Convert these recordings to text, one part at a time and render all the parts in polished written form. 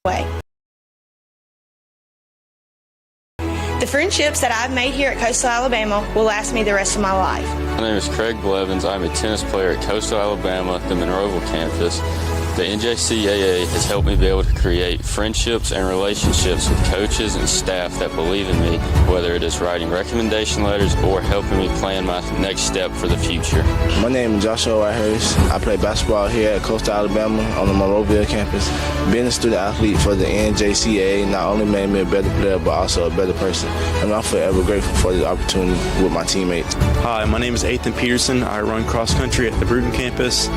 way. The friendships that I've made here at Coastal Alabama will last me the rest of my life. My name is Craig Blevins. I'm a tennis player at Coastal Alabama, the Monroeville campus. The NJCAA has helped me be able to create friendships and relationships with coaches and staff that believe in me, whether it is writing recommendation letters or helping me plan my next step for the future. My name is Joshua Whitehurst. I play basketball here at Coastal Alabama on the Monroeville campus. Being a student athlete for the NJCAA not only made me a better player, but also a better person. And I'm forever grateful for the opportunity with my teammates. Hi, my name is Ethan Peterson. I run cross country at the Bruton campus.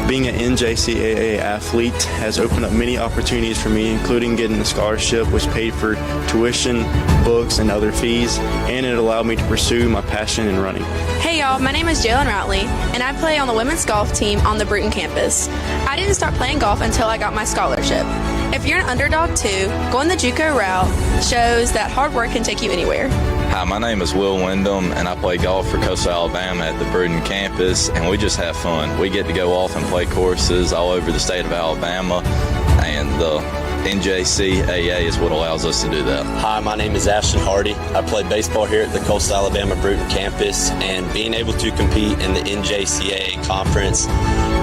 Being an NJCAA athlete has opened up many opportunities for me, including getting a scholarship which paid for tuition, books, and other fees, and it allowed me to pursue my passion in running. Hey y'all, my name is Jalen Routley, and I play on the women's golf team on the Bruton campus. I didn't start playing golf until I got my scholarship. If you're an underdog too, going the JUCO route shows that hard work can take you anywhere. Hi, my name is Will Wyndham, and I play golf for Coastal Alabama at the Bruton campus, and we just have fun. We get to go off and play courses all over the state of Alabama, and the NJCAA is what allows us to do that. Hi, my name is Ashton Hardy. I play baseball here at the Coastal Alabama Bruton campus, and being able to compete in the NJCAA conference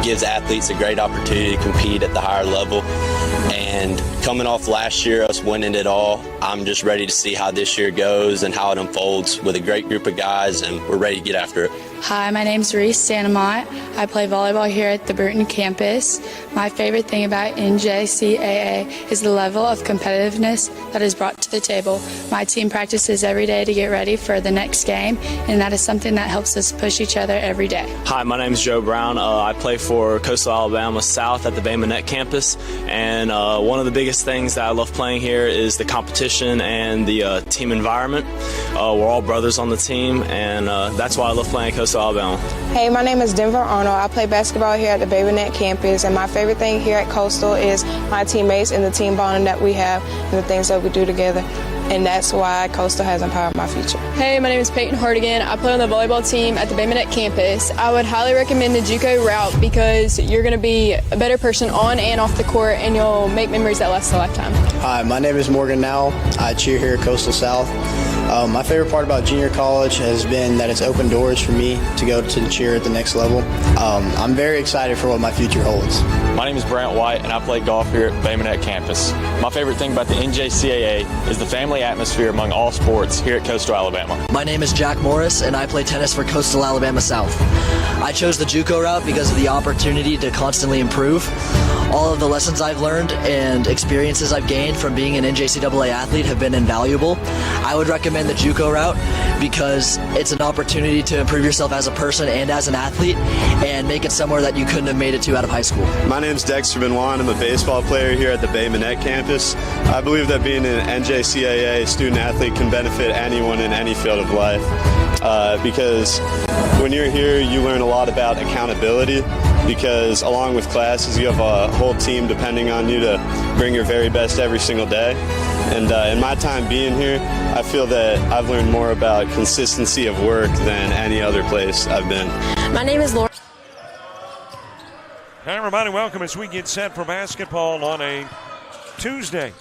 gives athletes a great opportunity to compete at the higher level. And coming off last year, us winning it all, I'm just ready to see how this year goes and how it unfolds with a great group of guys, and we're ready to get after it. Hi, my name's Reese Santamont. I play volleyball here at the Bruton campus. My favorite thing about NJCAA is the level of competitiveness that is brought to the table. My team practices every day to get ready for the next game, and that is something that helps us push each other every day. Hi, my name is Joe Brown. I play for Coastal Alabama South at the Bay Minette campus, and one of the biggest things that I love playing here is the competition and the team environment. We're all brothers on the team, and that's why I love playing at Coastal Alabama. Hey, my name is Denver Arnold. I play basketball here at the Bay Minette campus, and my favorite thing here at Coastal is my teammates and the team bonding that we have and the things that we do together. And that's why Coastal has empowered my future. Hey, my name is Peyton Hardigan. I play on the volleyball team at the Bay Minette campus. I would highly recommend the JUCO route because you're going to be a better person on and off the court, and you'll make memories that last a lifetime. Hi, my name is Morgan Nowell. I cheer here at Coastal South. My favorite part about junior college has been that it's opened doors for me to go to cheer at the next level. I'm very excited for what my future holds. My name is Brant White, and I play golf here at Bay Minette campus. My favorite thing about the NJCAA is the family atmosphere among all sports here at Coastal Alabama. My name is Jack Morris, and I play tennis for Coastal Alabama South. I chose the JUCO route because of the opportunity to constantly improve. All of the lessons I've learned and experiences I've gained from being an NJCAA athlete have been invaluable. I would recommend the JUCO route because it's an opportunity to improve yourself as a person and as an athlete and make it somewhere that you couldn't have made it to out of high school. My name's Dexter Benoit. I'm a baseball player here at the Bay Minette campus. I believe that being an NJCAA student athlete can benefit anyone in any field of life because when you're here, you learn a lot about accountability because along with classes, you have a whole team depending on you to bring your very best every single day. And in my time being here, I feel that I've learned more about consistency of work than any other place I've been. My name is Laura. Hi, everybody. Welcome as we get set for basketball on a Tuesday.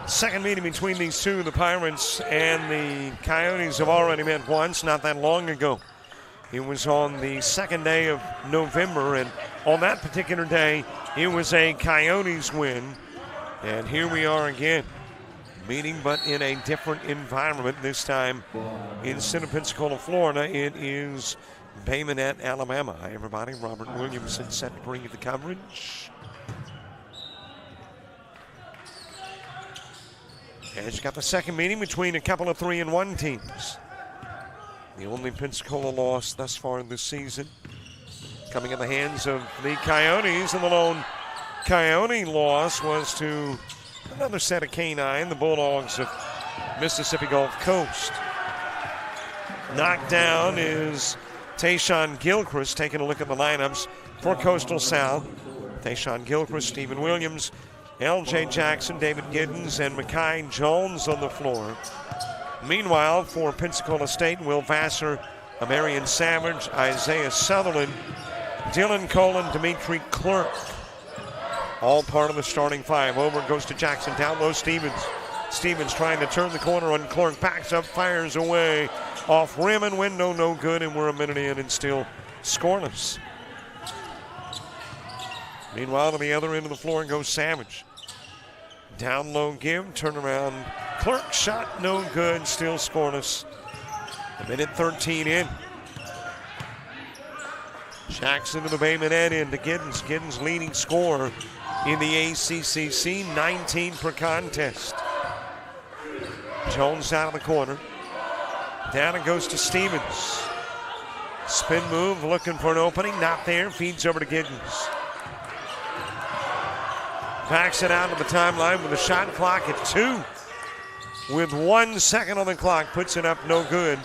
Second meeting between these two. The Pirates and the Coyotes have already met once not that long ago. It was on the second day of November, and on that particular day, it was a Coyotes win. And here we are again, meeting but in a different environment. This time, instead of Pensacola, Florida, it is Bay Minette, Alabama. Hi, everybody. Robert Williamson set to bring you the coverage. As you got the second meeting between a couple of 3-1 teams. The only Pensacola loss thus far this season coming in the hands of the Coyotes, and the lone Coyote loss was to another set of K-9, the Bulldogs of Mississippi Gulf Coast. Knocked down is Tayshawn Gilchrist. Taking a look at the lineups for Coastal South. Tayshawn Gilchrist, Stephen Williams, L.J. Jackson, David Giddens, and Mekhi Jones on the floor. Meanwhile, for Pensacola State, Will Vassar, Amarian Savage, Isaiah Sutherland, Dylan Colin, Dimitri Clerk. all part of the starting five. Over it goes to Jackson, down low Stevens. Stevens trying to turn the corner on Clark, backs up, fires away. Off rim and window, no good, and we're a minute in and still scoreless. Meanwhile, to the other end of the floor goes Savage. Down low give, turn around. Clark shot, no good, still scoreless. A minute 13 in. Jackson to the Bay Minette end to Giddens. Giddens leading scorer in the ACCC, 19 per contest. Jones out of the corner. Down it goes to Stevens. Spin move, looking for an opening, not there, feeds over to Giddens. Backs it out to the timeline with the shot clock at 2. With 1 second on the clock, puts it up no good.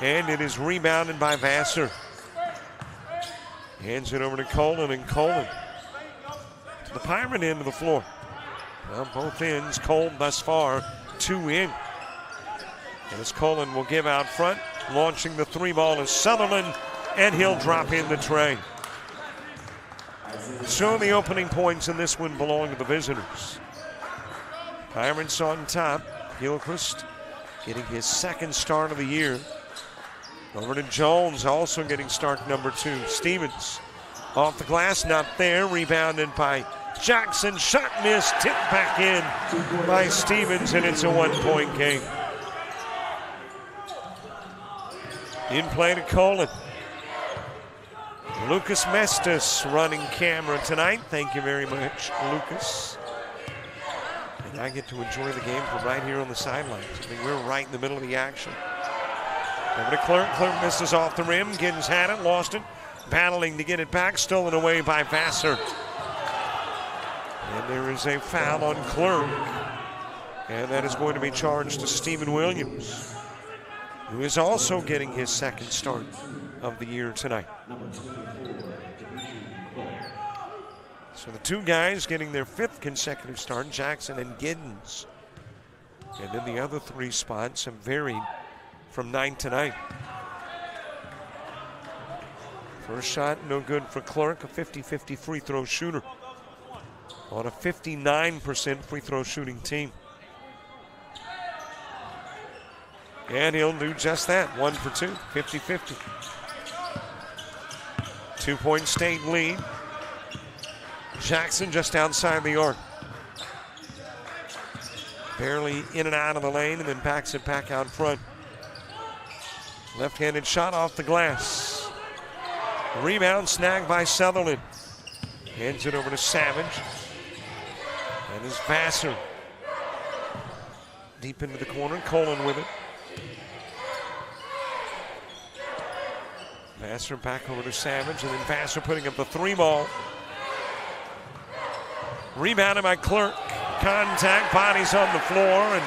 And it is rebounded by Vassar. Hands it over to Colin, and Colin to the Pirate end of the floor. Well, both ends, Cole thus far, 2 in. And as Colin will give out front, launching the 3 ball is Sutherland, and he'll drop in the tray. So the opening points in this one belong to the visitors. Pirates on top. Gilchrist getting his 2nd start of the year. Over to Jones, also getting start number 2. Stevens off the glass, not there. Rebounded by Jackson. Shot missed, tipped back in by Stevens, and it's a 1-point game. In play to Colin. Lucas Mestis running camera tonight. Thank you very much, Lucas. And I get to enjoy the game from right here on the sidelines. I mean, we're right in the middle of the action. Over to Clark. Clark misses off the rim. Giddens had it, lost it. Battling to get it back, stolen away by Vassar. And there is a foul on Clark. And that is going to be charged to Stephen Williams, who is also getting his 2nd start of the year tonight. So the 2 guys getting their 5th consecutive start, Jackson and Giddens. And then the other 3 spots have varied from night to night. First shot, no good for Clark, a 50-50 free throw shooter on a 59% free throw shooting team. And he'll do just that, 1 for 2, 50-50. 2-point state lead. Jackson just outside the arc. Barely in and out of the lane, and then backs it back out front. Left-handed shot off the glass. Rebound snagged by Sutherland. Hands it over to Savage. And is Vassar. Deep into the corner, Colin with it. Vassar back over to Savage, and then Vassar putting up the 3 ball. Rebounded by Clark. Contact, bodies on the floor, and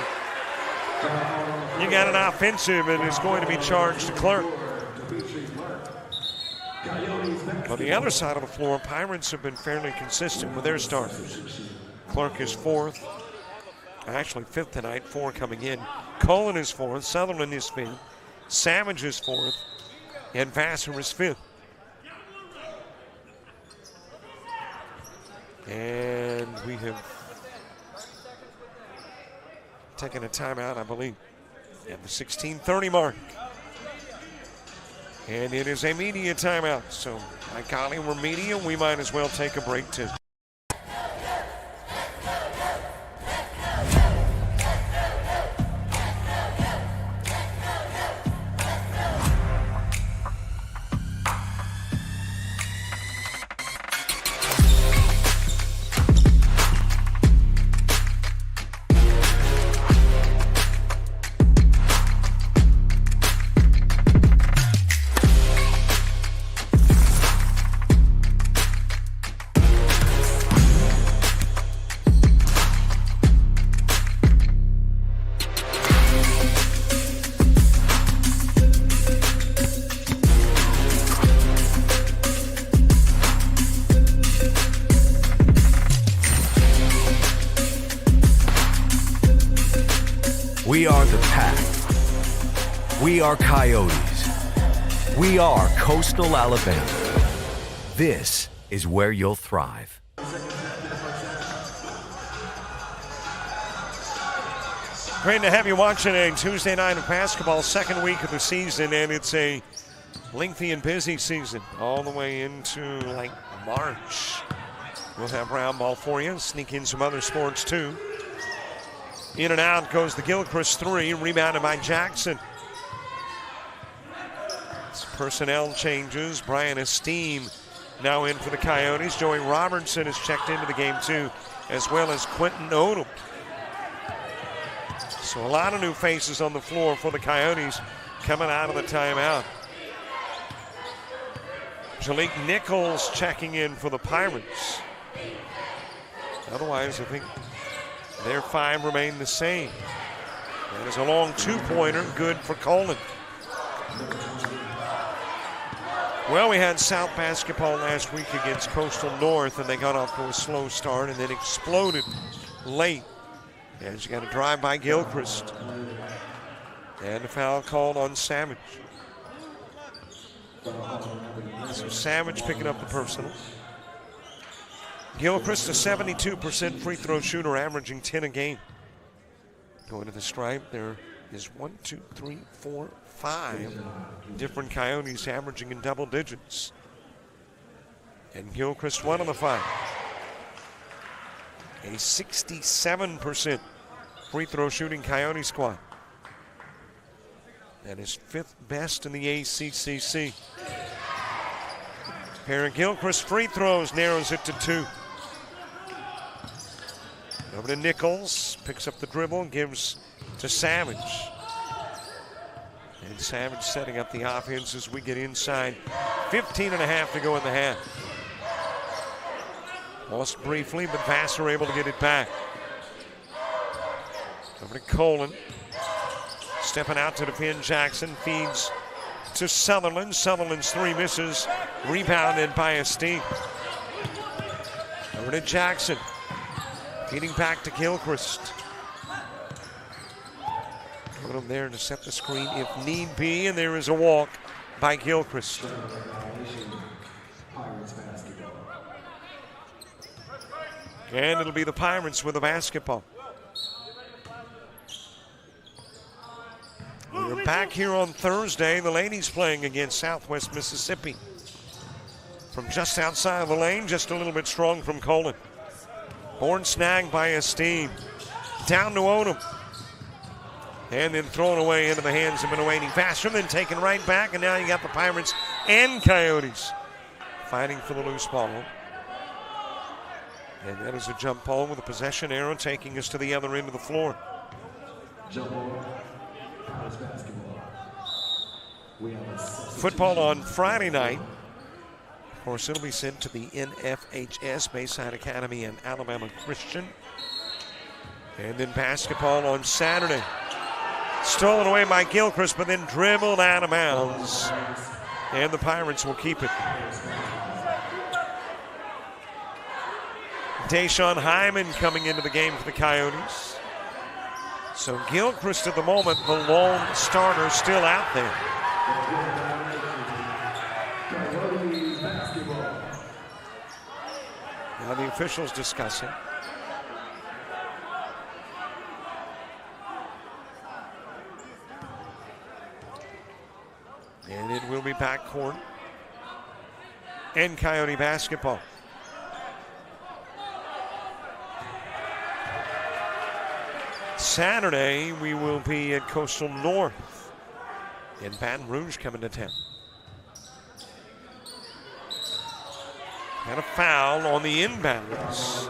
you got an offensive, and it's going to be charged to Clark. On the other side of the floor, Pirates have been fairly consistent with their starters. Clark is 4th, actually 5th tonight, 4 coming in. Colin is 4th, Sutherland is 5th, Savage is 4th, and Vassar is 5th. And we have taken a timeout, I believe, at the 16:30 mark. And it is a media timeout. So, my colleague, we're media. We might as well take a break, too. We are the Pack. We are Coyotes. We are Coastal Alabama. This is where you'll thrive. Great to have you watching a Tuesday night of basketball, second week of the season, and it's a lengthy and busy season all the way into like March. We'll have round ball for you, sneak in some other sports too. In and out goes the Gilchrist three, rebounded by Jackson. Personnel changes. Brian Esteem now in for the Coyotes. Joey Robertson has checked into the game too, as well as Quentin Odom. So a lot of new faces on the floor for the Coyotes coming out of the timeout. Jalik Nichols checking in for the Pirates. Otherwise, I think their five remain the same. That is a long two-pointer, good for Colin. Well, we had South basketball last week against Coastal North, and they got off to a slow start and then exploded late. As you got a drive by Gilchrist. And a foul called on Savage. So Savage picking up the personal. Gilchrist, a 72% free throw shooter, averaging 10 a game. Going to the stripe, there is 5 different Coyotes averaging in double digits. And Gilchrist one of the 5. A 67% free throw shooting Coyote squad. That is 5th best in the ACCC. Pair of Gilchrist free throws narrows it to 2. Over to Nichols, picks up the dribble and gives to Savage. And Savage setting up the offense as we get inside. 15.5 to go in the half. Lost briefly, but Vassar able to get it back. Over to Colin. Stepping out to defend Jackson. Feeds to Sutherland. Sutherland's three misses. Rebounded by Esteem. Over to Jackson. Feeding back to Gilchrist. Put him there to set the screen if need be, and there is a walk by Gilchrist. And it'll be the Pirates with the basketball. We're back here on Thursday. The ladies playing against Southwest Mississippi. From just outside of the lane, just a little bit strong from Colin. Horn snagged by Esteem. Down to Odom. And then thrown away into the hands of an awaiting passer, then taken right back, and now you got the Pirates and Coyotes fighting for the loose ball. And that is a jump ball with a possession arrow taking us to the other end of the floor. Football on Friday night. Of course, it'll be sent to the NFHS, Bayside Academy and Alabama Christian. And then basketball on Saturday. Stolen away by Gilchrist, but then dribbled out of bounds. And the Pirates will keep it. Deshaun Hyman coming into the game for the Coyotes. So Gilchrist at the moment, the lone starter, still out there. Now the officials discussing. And it will be backcourt and Coyote basketball. Saturday, we will be at Coastal North in Baton Rouge coming to town. And a foul on the inbounds.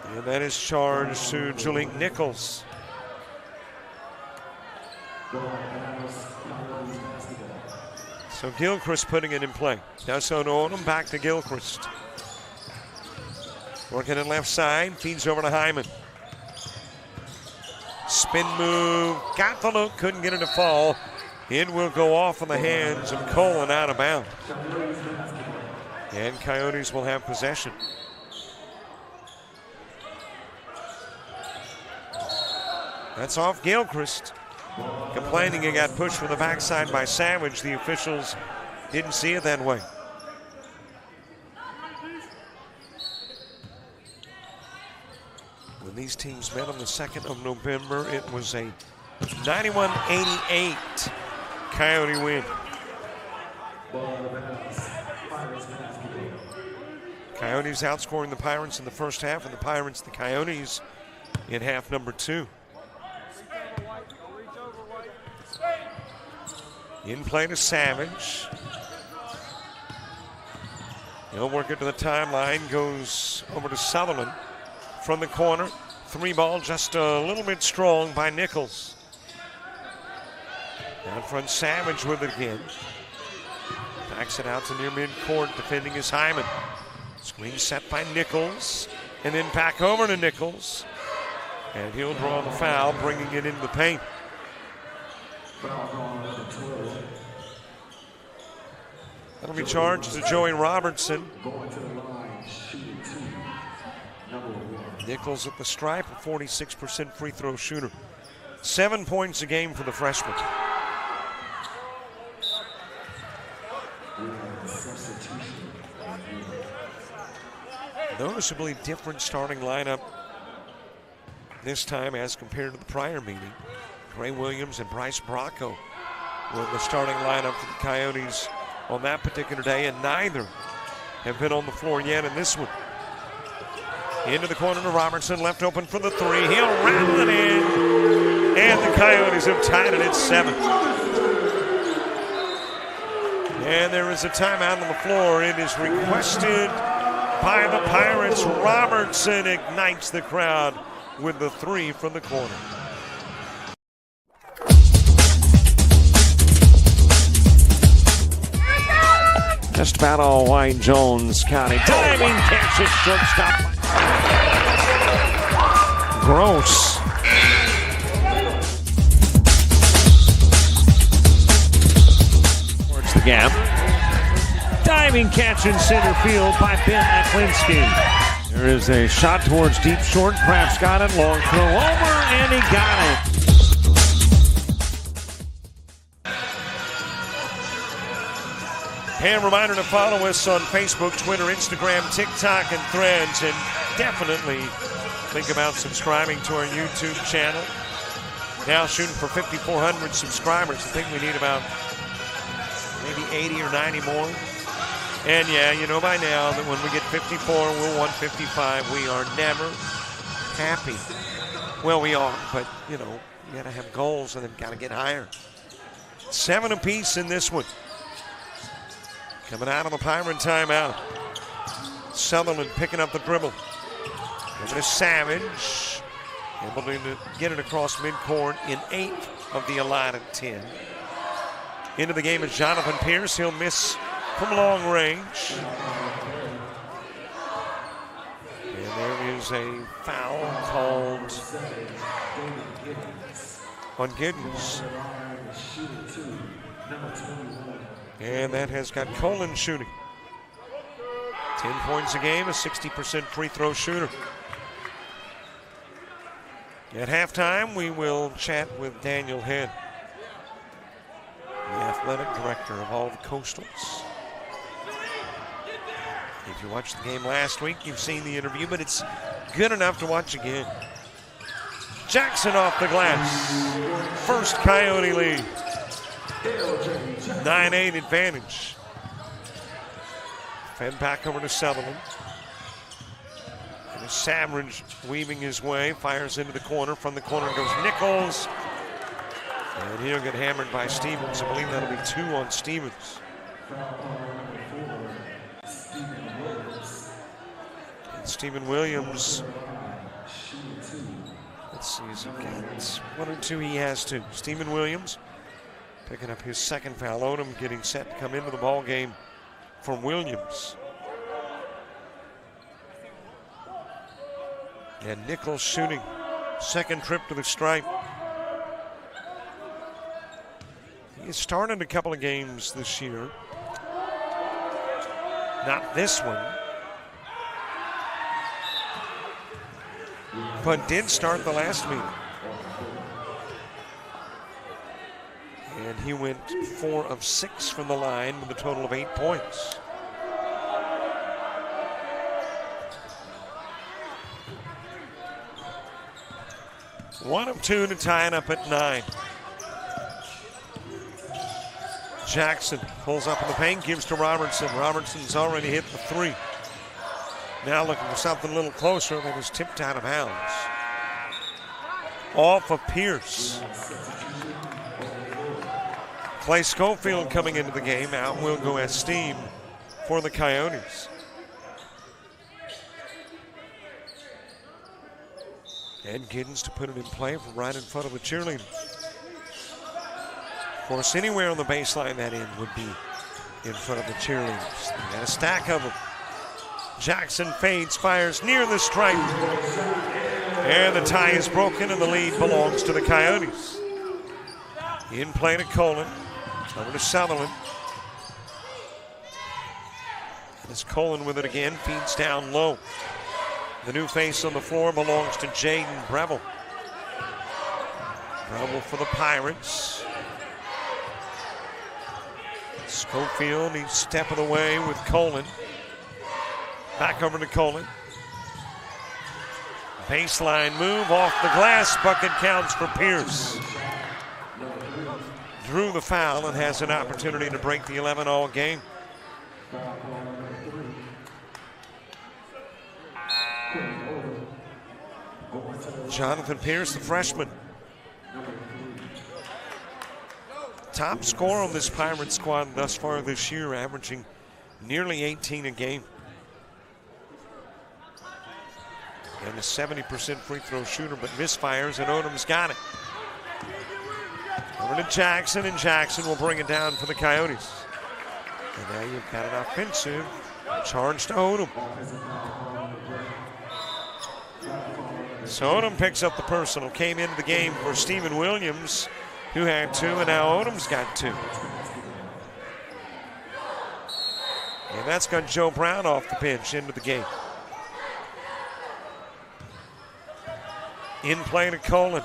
And that is charged to Jalik Nichols. So Gilchrist putting it in play. Now so to Odom, back to Gilchrist. Working it left side, feeds over to Hyman. Spin move, got the look, couldn't get it to fall. It will go off in the hands of Colin out of bounds. And Coyotes will have possession. That's off Gilchrist. Complaining he got pushed from the backside by Savage. The officials didn't see it that way. When these teams met on the 2nd of November, it was a 91-88 Coyote win. Coyotes outscoring the Pirates in the first half, and the Pirates the Coyotes in half number 2. In play to Savage. He'll work it to the timeline, goes over to Sutherland from the corner. 3 ball, just a little bit strong by Nichols. Down front, Savage with it again. Backs it out to near midcourt, defending is Hyman. Screen set by Nichols, and then back over to Nichols. And he'll draw the foul, bringing it into the paint. That'll be charged to Joey Robertson. Nichols at the stripe, a 46% free throw shooter. 7 points a game for the freshman. Noticeably different starting lineup this time as compared to the prior meeting. Gray Williams and Bryce Bracco were the starting lineup for the Coyotes on that particular day, and neither have been on the floor yet in this one. Into the corner to Robertson, left open for the 3. He'll rattle it in, and the Coyotes have tied it at 7. And there is a timeout on the floor. It is requested by the Pirates. Robertson ignites the crowd with the 3 from the corner. Just about all white, Jones County. Diving catch at shortstop. Gross. Towards the gap. Diving catch in center field by Ben Aklinski. There is a shot towards deep short. Kraft's got it. Long throw over, and he got it. And a reminder to follow us on Facebook, Twitter, Instagram, TikTok, and Threads. And definitely think about subscribing to our YouTube channel. Now shooting for 5,400 subscribers. I think we need about maybe 80 or 90 more. And yeah, you know by now that when we get 54, we'll want 55. We are never happy. Well, we are, but you know, you gotta have goals and then gotta get higher. 7 apiece in this one. Coming out of the Pirate timeout. Sutherland picking up the dribble. Over to Savage. Able to get it across midcourt in 8 of the allotted 10. Into the game is Jonathan Pierce. He'll miss from long range. And there is a foul called on Giddens. And that has got Colin shooting. 10 points a game, a 60% free throw shooter. At halftime, we will chat with Daniel Head, the athletic director of all the Coastals. If you watched the game last week, you've seen the interview, but it's good enough to watch again. Jackson off the glass. First Coyote lead. 9-8 advantage. Fed back over to Sutherland. And Savage weaving his way, fires into the corner. From the corner goes Nichols. And he'll get hammered by Stevens. I believe that'll be 2 on Stevens. And Stephen Williams. Let's see, he's got 1 or 2. He has 2. Stephen Williams picking up his second foul. Odom getting set to come into the ball game from Williams. And Nichols shooting. Second trip to the stripe. He has started a couple of games this year. Not this one. But did start the last meeting. And he went 4 of 6 from the line with a total of 8 points. One of two to tie it up at 9. Jackson pulls up in the paint, gives to Robertson. Robertson's already hit the 3. Now looking for something a little closer, that is tipped out of bounds. Off of Pierce. Clay Schofield coming into the game. Out will go Esteem for the Coyotes. And Giddens to put it in play from right in front of the cheerleaders. Of course, anywhere on the baseline that end would be in front of the cheerleaders. They got a stack of them. Jackson fades, fires near the stripe. And the tie is broken and the lead belongs to the Coyotes. In play to Colin. Over to Sutherland. And it's Colin with it again, feeds down low. The new face on the floor belongs to Jaden Breville. Breville for the Pirates. Schofield, he's stepping away with Colin. Back over to Colin. Baseline move off the glass. Bucket counts for Pierce. Drew the foul and has an opportunity to break the 11-all game. Jonathan Pierce, the freshman. Top scorer on this Pirate squad thus far this year, averaging nearly 18 a game. And a 70% free throw shooter, but misfires, and Odom's got it. Over to Jackson, and Jackson will bring it down for the Coyotes. And now you've got an offensive charge to Odom. So Odom picks up the personal. Came into the game for Stephen Williams, who had 2, and now Odom's got 2. And that's got Joe Brown off the bench into the game. In play to Colin.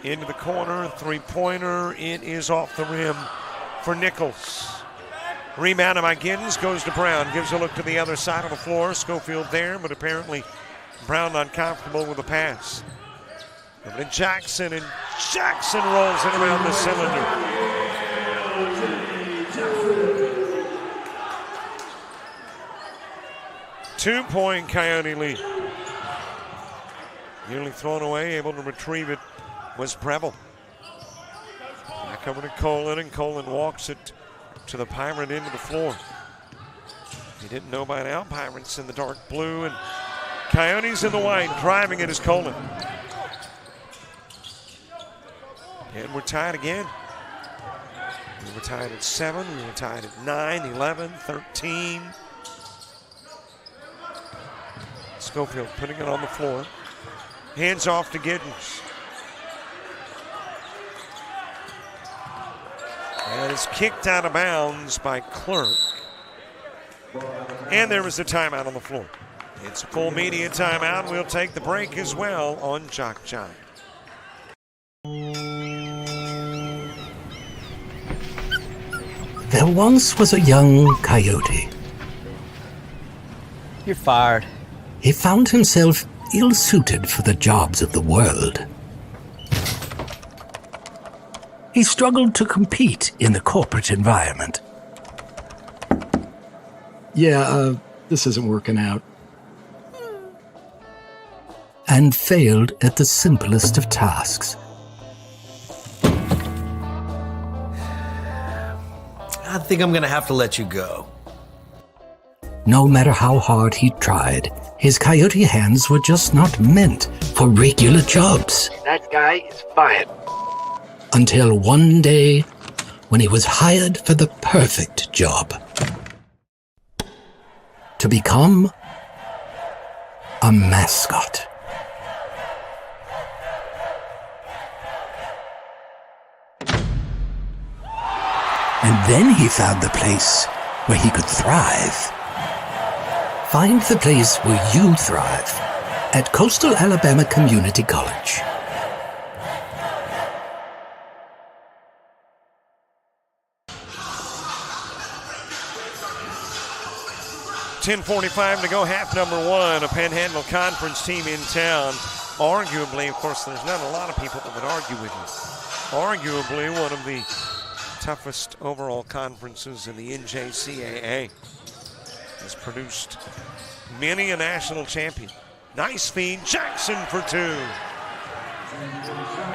Into the corner, three-pointer. It is off the rim for Nichols. Rebound by Giddens, goes to Brown. Gives a look to the other side of the floor. Schofield there, but apparently Brown not comfortable with the pass. Over to Jackson, and Jackson rolls it around the cylinder. Two-point Coyote lead. Nearly thrown away, able to retrieve it was Breville. Back over to Colin, and Colin walks it to the Pirate into the floor. You didn't know by now, Pirates in the dark blue and Coyotes in the white. Driving it is Colin. And we're tied again. We were tied at 7, we were tied at 9, 11, 13. Schofield putting it on the floor. Hands off to Giddens. And it's kicked out of bounds by Clerk. And there was a timeout on the floor. It's a full media timeout. We'll take the break as well on JockJive. There once was a young coyote. You're fired. He found himself ill-suited for the jobs of the world. He struggled to compete in the corporate environment. Yeah, this isn't working out. And failed at the simplest of tasks. I think I'm gonna have to let you go. No matter how hard he tried, his coyote hands were just not meant for regular jobs. That guy is fired. Until one day, when he was hired for the perfect job. To become a mascot. And then he found the place where he could thrive. Find the place where you thrive at Coastal Alabama Community College. 10:45 to go, half number one. A Panhandle Conference team in town. Arguably, of course, there's not a lot of people that would argue with you. Arguably one of the toughest overall conferences in the NJCAA. Has produced many a national champion. Nice feed, Jackson for two.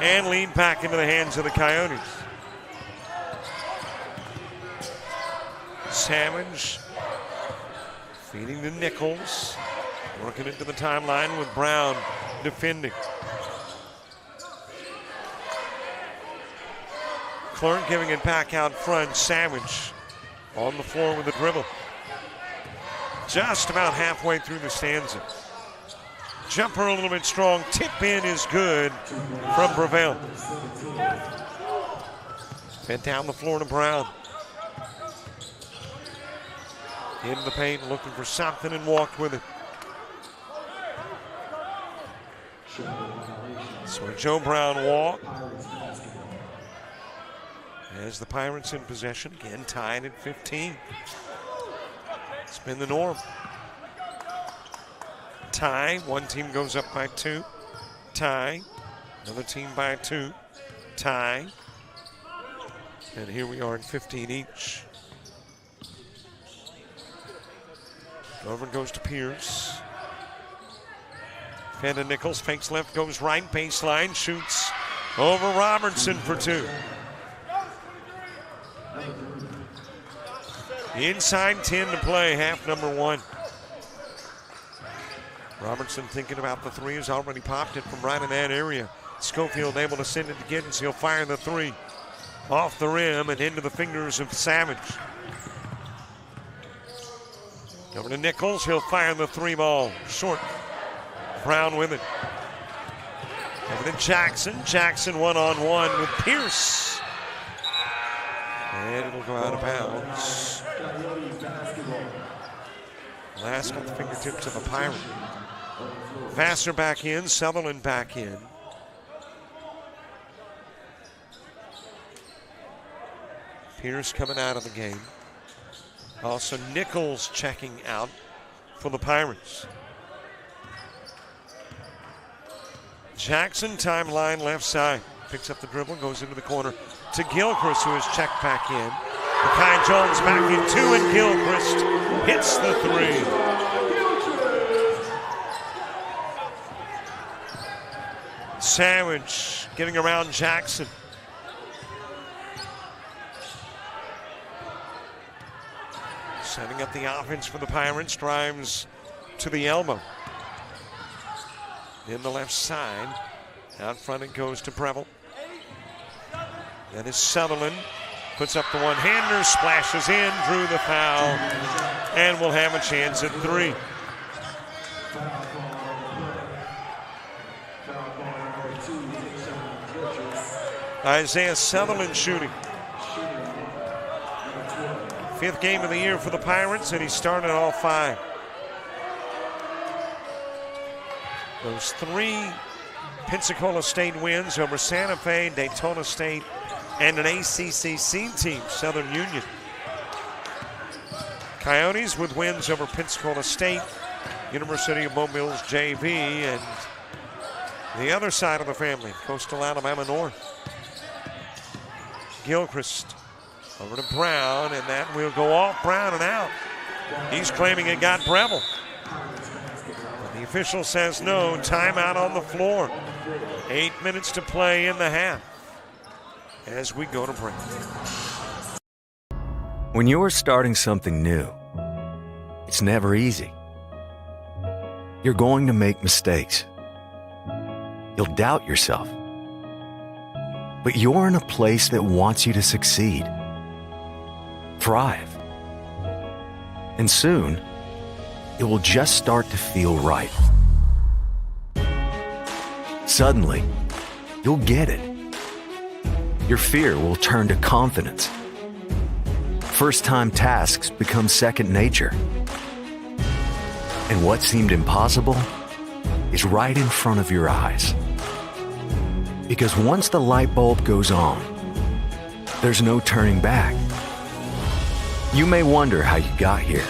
And lead back into the hands of the Coyotes. Savage feeding to Nichols. Working into the timeline with Brown defending. Clark giving it back out front. Savage on the floor with a dribble. Just about halfway through the stanza. Jumper a little bit strong. Tip in is good from Gravel. Fed down the floor to Brown. Into the paint, looking for something and walked with it. So Joe Brown walked. As the Pirates in possession, again tied at 15. It's been the norm. Tie, one team goes up by two. Tie, another team by two. Tie. And here we are at 15 each. Over goes to Pierce. Fanta Nichols fakes left, goes right, baseline, shoots over Robertson for two. Inside 10 to play, half number one. Robertson thinking about the three, has already popped it from right in that area. Schofield able to send it to Giddens. He'll fire the three off the rim and into the fingers of Savage. Over to Nichols, he'll fire the three ball. Short. Brown with it. Over to Jackson. Jackson one-on-one with Pierce. And it'll go out of bounds. Last at the fingertips of a Pirate. Vassar back in, Sutherland back in. Pierce coming out of the game. Also Nichols checking out for the Pirates. Jackson timeline left side. Picks up the dribble, goes into the corner to Gilchrist, who has checked back in. Kai Jones back in two, and Gilchrist hits the three. Savage getting around Jackson. Setting up the offense for the Pirates, drives to the elbow. In the left side, out front it goes to Breville. That is Sutherland, puts up the one-hander, splashes in, drew the foul, and will have a chance at three. Isaiah Sutherland shooting. Fifth game of the year for the Pirates, and he started all five. Those three Pensacola State wins over Santa Fe, Daytona State, and an ACCC team, Southern Union. Coyotes with wins over Pensacola State, University of Mobile's JV, and the other side of the family, Coastal Alabama North. Gilchrist over to Brown, and that will go off Brown and out. He's claiming it got Breville. But the official says no, timeout on the floor. 8 minutes to play in the half as we go to break. When you're starting something new, it's never easy. You're going to make mistakes. You'll doubt yourself. But you're in a place that wants you to succeed, thrive. And soon, it will just start to feel right. Suddenly, you'll get it. Your fear will turn to confidence. First-time tasks become second nature. And what seemed impossible is right in front of your eyes. Because once the light bulb goes on, there's no turning back. You may wonder how you got here.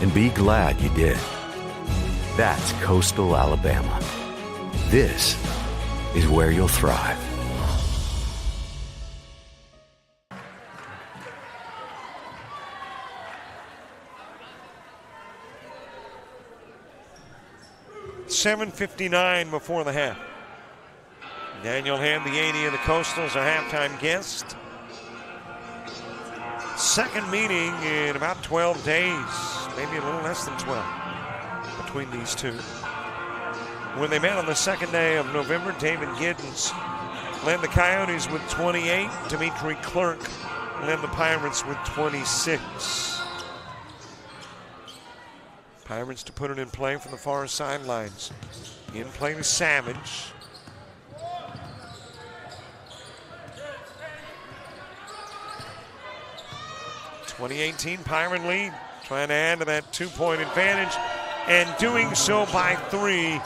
And be glad you did. That's Coastal Alabama. This is where you'll thrive. $7:59 before the half. Daniel Hand, the 80 of the Coastals, a halftime guest. Second meeting in about 12 days, maybe a little less than 12, between these two. When they met on the second day of November, David Giddens led the Coyotes with 28. Dimitri Clerk led the Pirates with 26. Pirates to put it in play from the far sidelines. In play to Savage. .2018 Pirate lead, trying to add to that 2-point advantage, and doing so by 3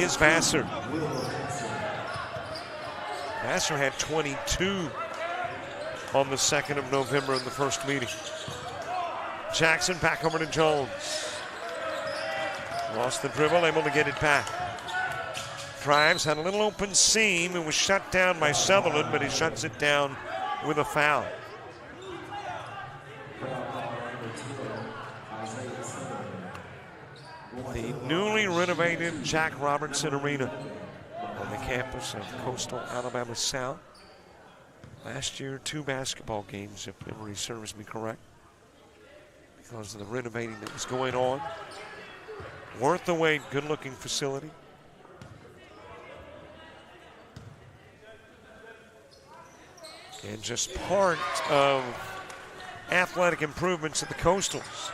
is Vassar. Vassar had 22 on the 2nd of November in the first meeting. Jackson back over to Jones. Lost the dribble, able to get it back. Drives, had a little open seam, and was shut down by Sutherland, but he shuts it down with a foul. The newly renovated Jack Robertson Arena on the campus of Coastal Alabama South. Last year, 2 basketball games, if memory serves me correct, because of the renovating that was going on. Worth the wait, good-looking facility. And just part of athletic improvements at the Coastals.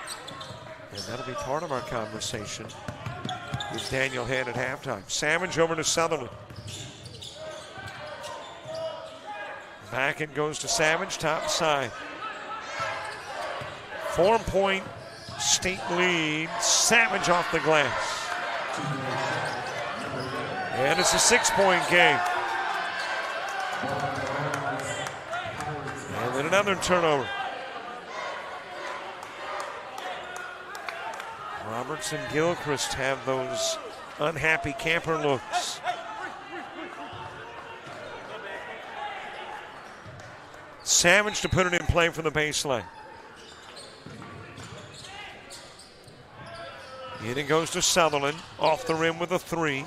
And that'll be part of our conversation with Daniel Hand at halftime. Savage over to Sutherland. Back it goes to Savage, top side. 4-point state lead. Savage off the glass. And it's a 6-point game. And then another turnover. Roberts and Gilchrist have those unhappy camper looks. Savage to put it in play from the baseline. In it goes to Sutherland, off the rim with a 3.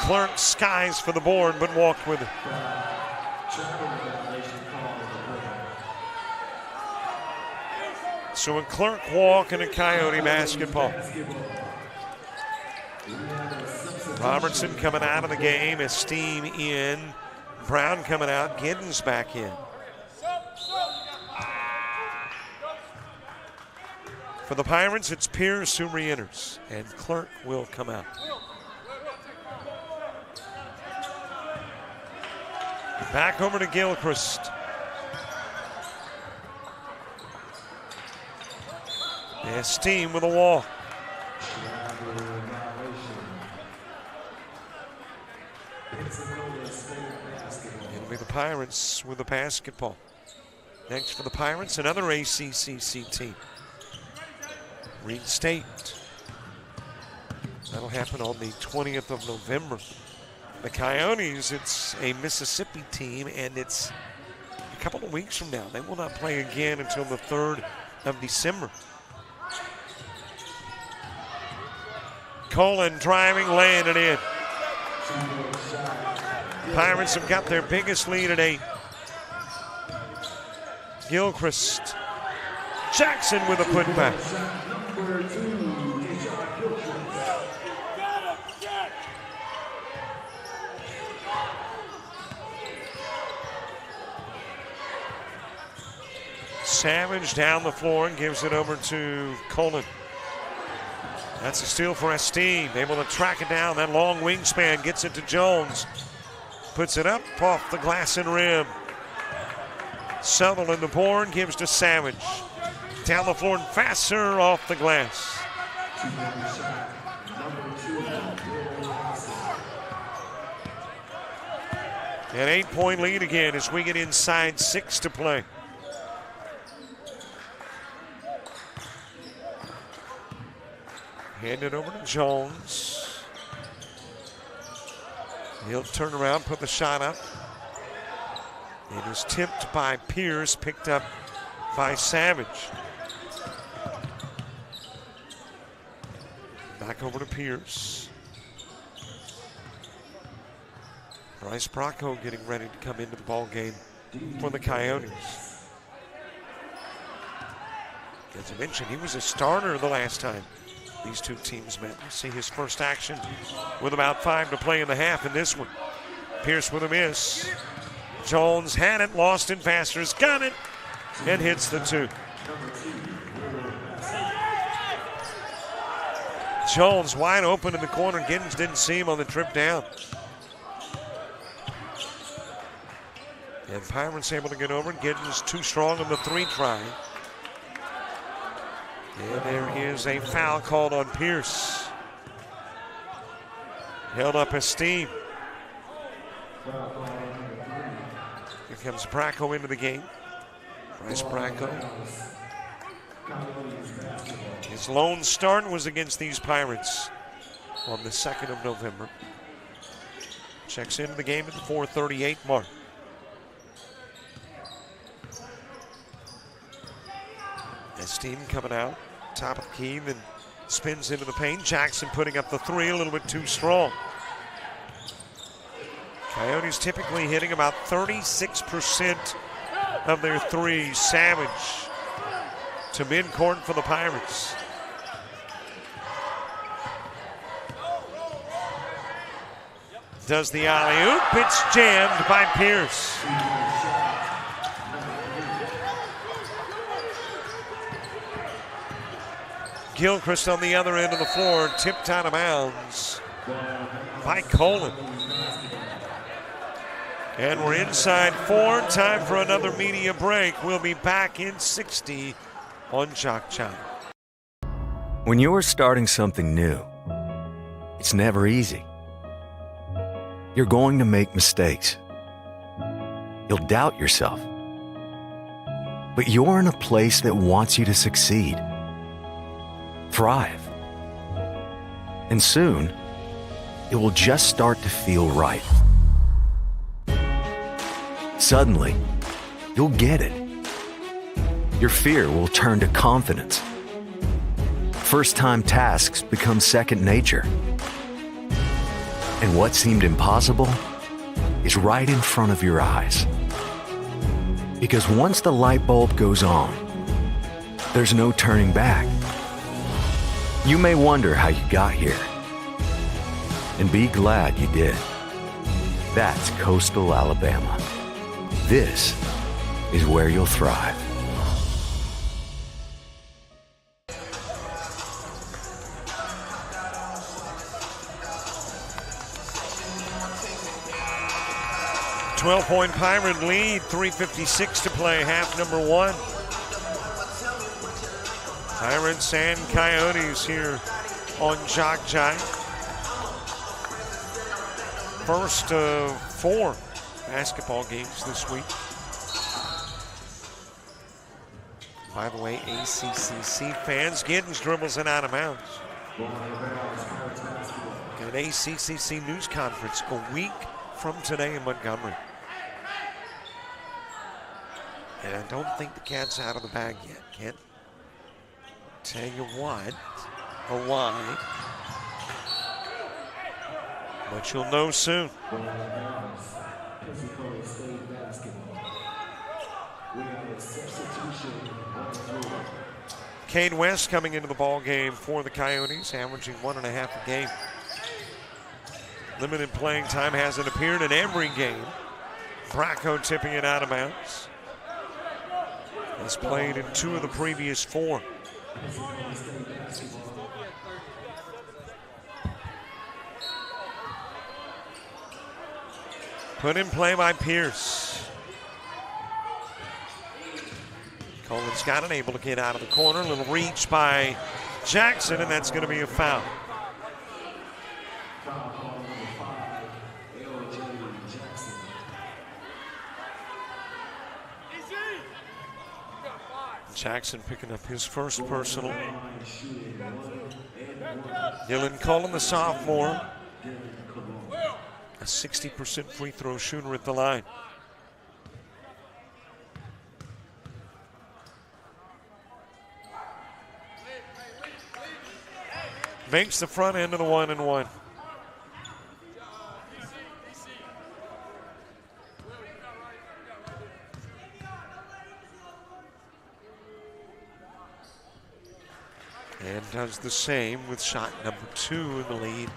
Clark skies for the board, but walked with it. So a Clark walk and a Coyote basketball. Robertson coming out of the game, Esteem in. Brown coming out, Giddens back in. For the Pirates, it's Pierce who re-enters, and Clark will come out. Back over to Gilchrist. Esteem with a walk. It'll be the Pirates with the basketball. Next for the Pirates, another ACCC team. Reed State. That'll happen on the 20th of November. The Coyotes, it's a Mississippi team, and it's a couple of weeks from now. They will not play again until the 3rd of December. Colin driving, laying it in. Pirates have got their biggest lead at 8. Gilchrist. Jackson with a putback. Savage down the floor and gives it over to Colin. That's a steal for Esteem. Able to track it down. That long wingspan gets it to Jones. Puts it up off the glass and rim. Sutherland the board, gives to Savage. Down the floor and Vassar off the glass. An 8-point lead again as we get inside 6 to play. Hand it over to Jones. He'll turn around, put the shot up. It is tipped by Pierce, picked up by Savage. Back over to Pierce. Bryce Bracco getting ready to come into the ball game for the Coyotes. As I mentioned, he was a starter the last time these two teams met. You see his first action with about 5 to play in the half in this one. Pierce with a miss. Jones had it, lost it, Vassar's got it, and hits the 2. Jones wide open in the corner. Giddens didn't see him on the trip down. And Pirates able to get over. Giddens too strong on the 3 try. And there is a foul called on Pierce. Held up as steam. Here comes Bracco into the game. Bryce Bracco. His lone start was against these Pirates on the 2nd of November. Checks into the game at the 4:38 mark. Steam coming out, top of the key, then spins into the paint. Jackson putting up the 3, a little bit too strong. Coyotes typically hitting about 36% of their 3s. Savage to midcourt for the Pirates. Does the alley-oop, it's jammed by Pierce. Gilchrist on the other end of the floor, tipped out of bounds by Colin. And we're inside 4, time for another media break. We'll be back in 60 on JockJive. When you're starting something new, it's never easy. You're going to make mistakes. You'll doubt yourself. But you're in a place that wants you to succeed. Thrive. And soon, it will just start to feel right. Suddenly, you'll get it. Your fear will turn to confidence. First-time tasks become second nature. And what seemed impossible is right in front of your eyes. Because once the light bulb goes on, there's no turning back. You may wonder how you got here, and be glad you did. That's Coastal Alabama. This is where you'll thrive. .12 Pirate lead, 3:56 to play, half number 1. Pirates and Coyotes here on JockJive. First of 4 basketball games this week. By the way, ACCC fans, Giddens dribbles it out of bounds. Got an ACCC news conference a week from today in Montgomery. And I don't think the cat's out of the bag yet, Kent. Tell you what, or why, but you'll know soon. Cade West coming into the ball game for the Coyotes, averaging 1.5 a game. Limited playing time, hasn't appeared in every game. Bracco tipping it out of bounds. He's played in 2 of the previous 4. Put in play by Pierce. Colin's got it, able to get out of the corner. A little reach by Jackson, and that's going to be a foul. Jackson picking up his first personal. Dylan Cullen, the sophomore, a 60% free throw shooter at the line. Makes the front end of the 1-and-1. And does the same with shot number 2 in the lead.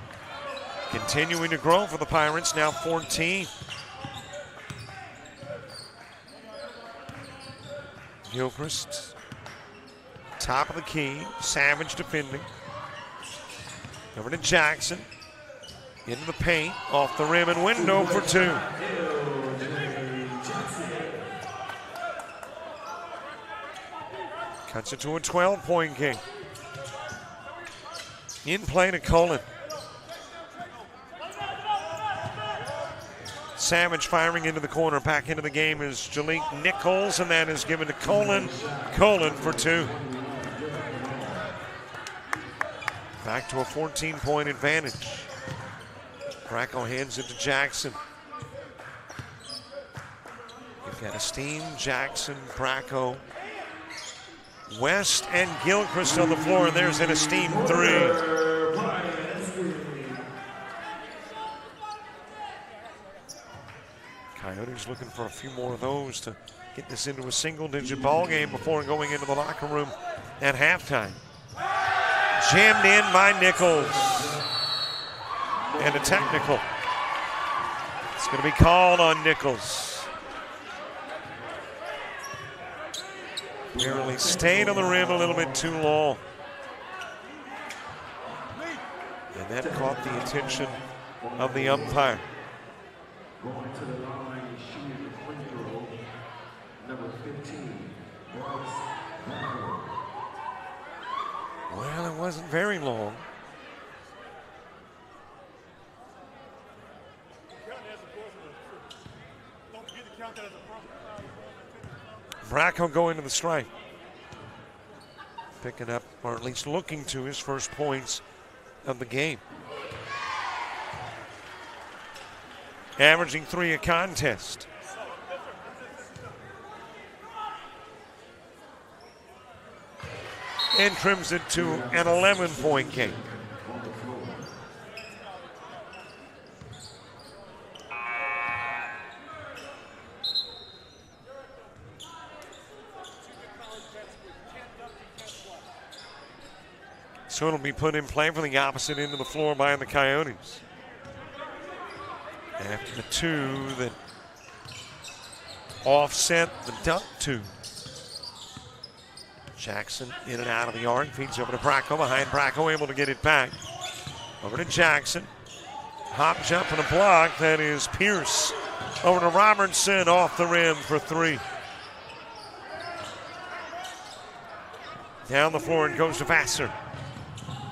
Continuing to grow for the Pirates, now 14. Gilchrist, top of the key, Savage defending. Over to Jackson, into the paint, off the rim and window for 2. Cuts it to a 12-point game. In play to Cullen. Savage firing into the corner. Back into the game is Jalik Nichols, and that is given to Cullen. Cullen for 2. Back to a 14-point advantage. Bracco hands it to Jackson. You've got Esteem, Jackson, Bracco, West, and Gilchrist on the floor, and there's an Esteem 3. Coyotes looking for a few more of those to get this into a single-digit ball game before going into the locker room at halftime. Jammed in by Nichols. And a technical. It's going to be called on Nichols. Apparently stayed on the rim a little bit too long. And that caught the attention of the umpire. Well, it wasn't very long. Bracco going to the strike. Picking up, or at least looking to, his first points of the game. Averaging 3 a contest. And trims it to an 11-point game. So it'll be put in play from the opposite end of the floor by the Coyotes. After the 2 that offset the dunk 2. Jackson in and out of the arc, feeds over to Bracco, behind Bracco, able to get it back. Over to Jackson. Hop, jump, and a block. That is Pierce. Over to Robertson, off the rim for 3. Down the floor and goes to Vassar.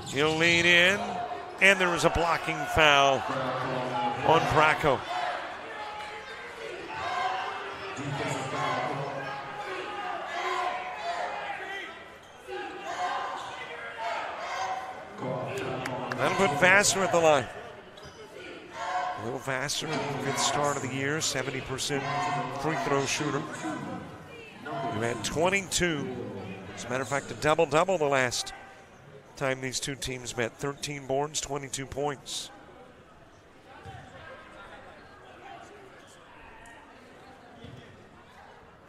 He'll lean in, and there is a blocking foul on Bracco. That'll put Vassar at the line. Will Vassar, fifth start of the year, 70% free throw shooter. Who had 22. As a matter of fact, a double-double the last time these two teams met. 13 boards, 22 points.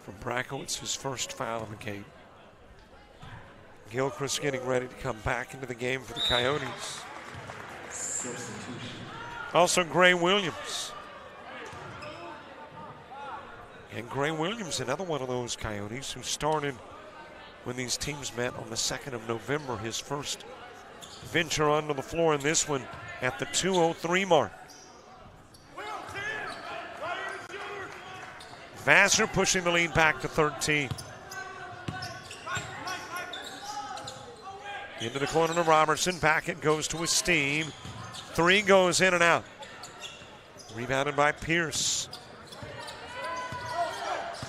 For Bracco, it's his first foul of the game. Gilchrist getting ready to come back into the game for the Coyotes. Also Gray Williams. And Gray Williams, another one of those Coyotes who started when these teams met on the 2nd of November, his first venture onto the floor, in this one at the 2:03 mark. Vassar pushing the lead back to 13. Into the corner to Robertson. Back it goes to Esteem. 3 goes in and out. Rebounded by Pierce.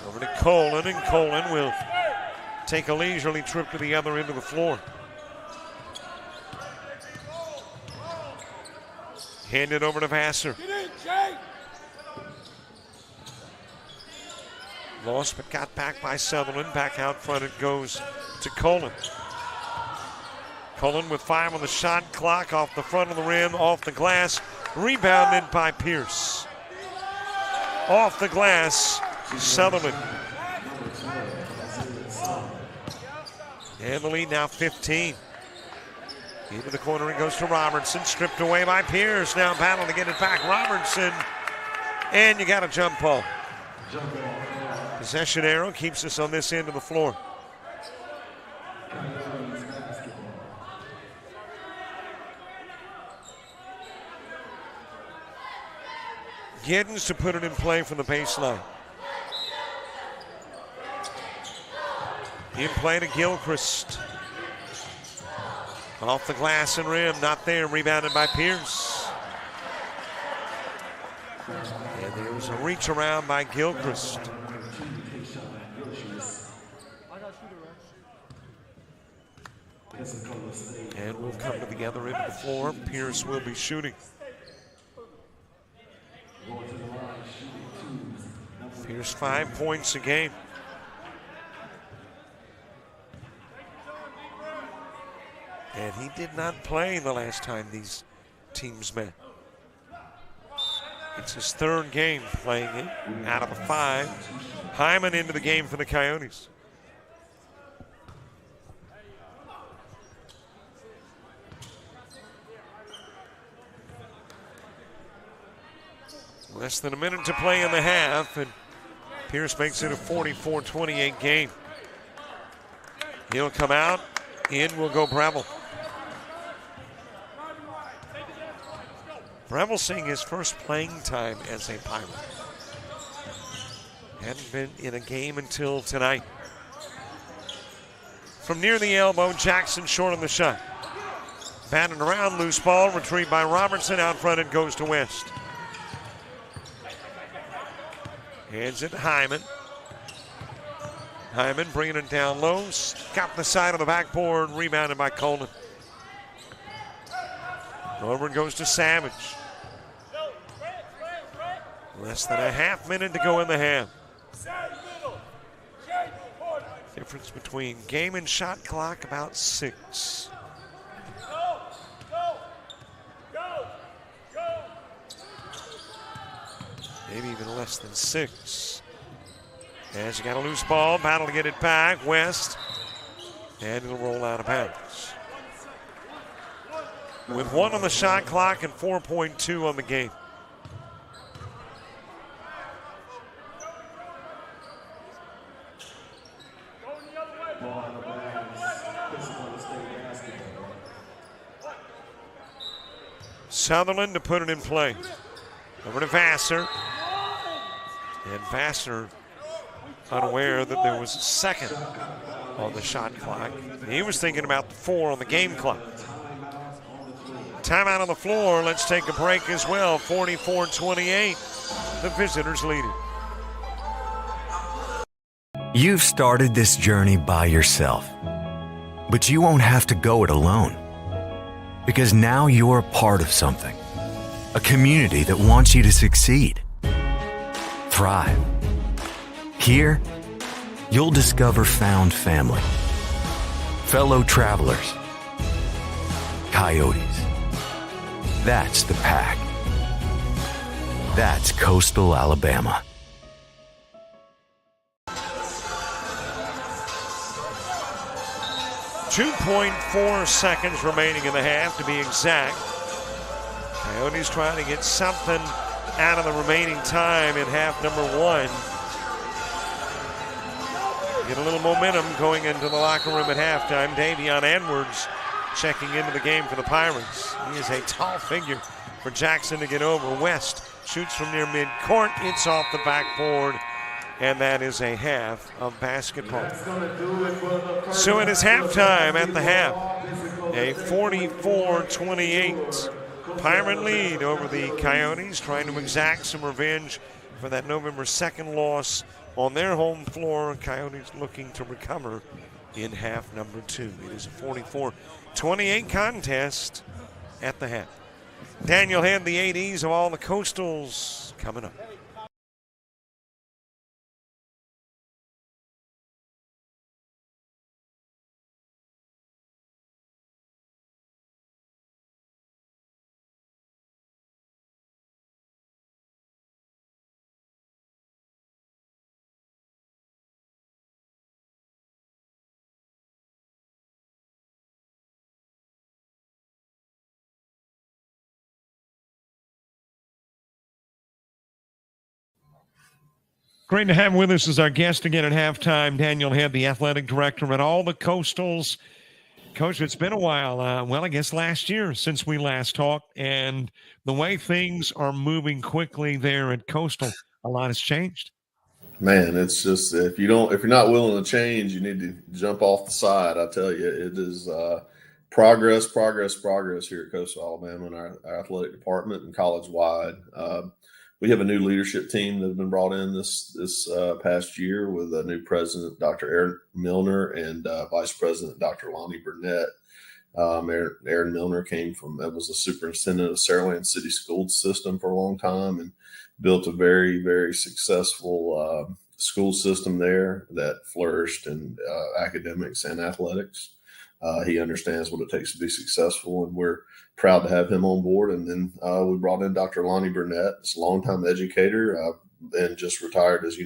Over to Colin, and Colin will take a leisurely trip to the other end of the floor. Handed over to Vassar. Lost but got back by Sutherland. Back out front it goes to Cullen. Cullen with 5 on the shot clock, off the front of the rim, off the glass. Rebounded by Pierce. Off the glass, Sutherland. And the lead now 15. Into the corner it goes to Robertson. Stripped away by Pierce. Now battle to get it back. Robertson. And you got a jump ball. Possession arrow keeps us on this end of the floor. Giddens to put it in play from the baseline. In play to Gilchrist. Off the glass and rim, not there. Rebounded by Pierce. And there was a reach around by Gilchrist. And we'll come to the other end of the floor. Pierce will be shooting. Pierce 5 points a game. And he did not play the last time these teams met. It's his 3rd game playing it out of the 5. Hyman into the game for the Coyotes. Less than a minute to play in the half, and Pierce makes it a 44-28 game. He'll come out. In will go Breville. Breville seeing his first playing time as a Pirate. Hadn't been in a game until tonight. From near the elbow, Jackson short on the shot. Batted around, loose ball, retrieved by Robertson. Out front it goes to West. Hands it to Hyman. Hyman bringing it down low. Got the side of the backboard. Rebounded by Coleman. Over it goes to Savage. Less than a half minute to go in the half. Difference between game and shot clock about 6. Maybe even less than 6. As you got a loose ball, battle to get it back. West. And it'll roll out of bounds. With 1 on the shot clock and 4.2 on the game. Sutherland to put it in play. Over to Vassar. And Vassar unaware that there was a 2nd on the shot clock. He was thinking about the 4 on the game clock. Timeout on the floor. Let's take a break as well. 44-28. The visitors lead it. You've started this journey by yourself, but you won't have to go it alone. Because now you're a part of something. A community that wants you to succeed. Thrive. Here, you'll discover found family. Fellow travelers. Coyotes. That's the pack. That's Coastal Alabama. .4 seconds remaining in the half, to be exact. Coyotes trying to get something out of the remaining time in half number 1. Get a little momentum going into the locker room at halftime. Davion Edwards checking into the game for the Pirates. He is a tall figure for Jackson to get over. West shoots from near midcourt. It's off the backboard. And that is a half of basketball. So it is halftime at the half. A 44-28 Pirate lead over the Coyotes, trying to exact some revenge for that November 2nd loss on their home floor. Coyotes looking to recover in half number 2. It is a 44-28 contest at the half. Daniel Head, the ADs of all the Coastals, coming up. Great to have with us as our guest again at halftime, Daniel Head, the athletic director at all the Coastals. Coach, it's been a while. I guess last year since we last talked, and the way things are moving quickly there at Coastal, a lot has changed. Man, it's just if you're not willing to change, you need to jump off the side. I tell you, it is progress here at Coastal Alabama in our athletic department and college wide. We have a new leadership team that has been brought in this past year with a new president, Dr. Aaron Milner, and vice president, Dr. Lonnie Burnett. Aaron Milner was the superintendent of Saraland City School System for a long time and built a very, very successful school system there that flourished in academics and athletics. He understands what it takes to be successful, and we're proud to have him on board. And then we brought in Dr. Lonnie Burnett, a longtime educator, and just retired as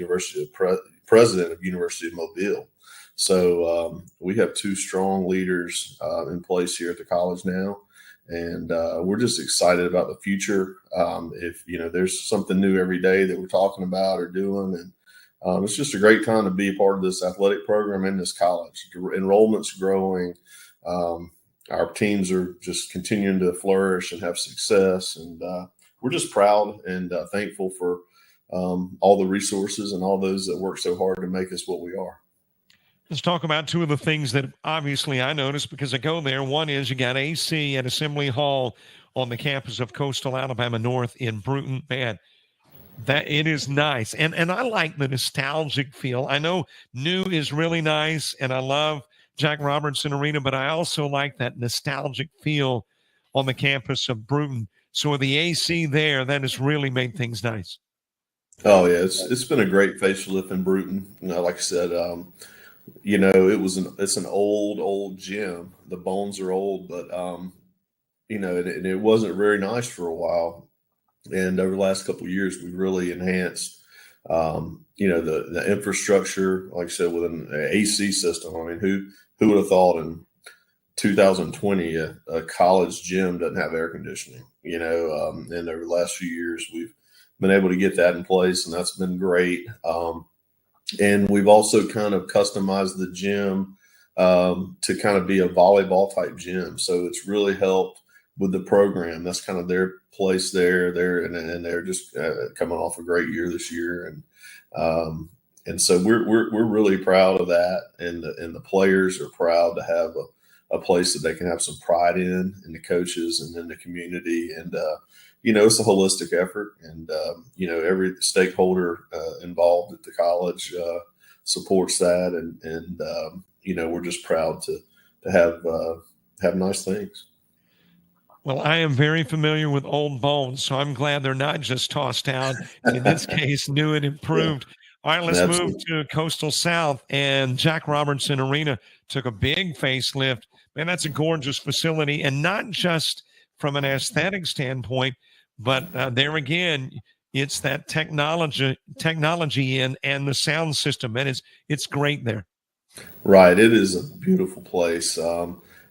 president of University of Mobile. So we have two strong leaders in place here at the college now, and we're just excited about the future. If there's something new every day that we're talking about or doing, and it's just a great time to be a part of this athletic program in this college. Enrollment's growing. Our teams are just continuing to flourish and have success, and we're just proud and thankful for all the resources and all those that work so hard to make us what we are. Let's talk about two of the things that obviously I noticed because I go there. One is you got AC at Assembly Hall on the campus of Coastal Alabama North in Bruton. Man, that it is nice. And I like the nostalgic feel. I know new is really nice, and I love Jack Robertson Arena, but I also like that nostalgic feel on the campus of Bruton. So with the AC there, that has really made things nice. Oh, yeah. It's been a great facelift in Bruton. Like I said, it's an old gym. The bones are old, but and it wasn't very nice for a while. And over the last couple of years, we've really enhanced, the infrastructure. Like I said, with an AC system. I mean, who would have thought in 2020 a college gym doesn't have air conditioning? And over the last few years, we've been able to get that in place, and that's been great. And we've also kind of customized the gym to kind of be a volleyball type gym. So it's really helped with the program. That's kind of their place there, and they're just coming off a great year this year. And so we're really proud of that. And the players are proud to have a place that they can have some pride in the coaches and in the community. And, it's a holistic effort, and, every stakeholder involved at the college supports that. And we're just proud to have nice things. Well, I am very familiar with old bones, so I'm glad they're not just tossed out. In this case, new and improved. Yeah. All right, let's move to Coastal South, and Jack Robertson Arena took a big facelift. Man, that's a gorgeous facility, and not just from an aesthetic standpoint, but there again, it's that technology in and the sound system, and it's great there. Right, it is a beautiful place.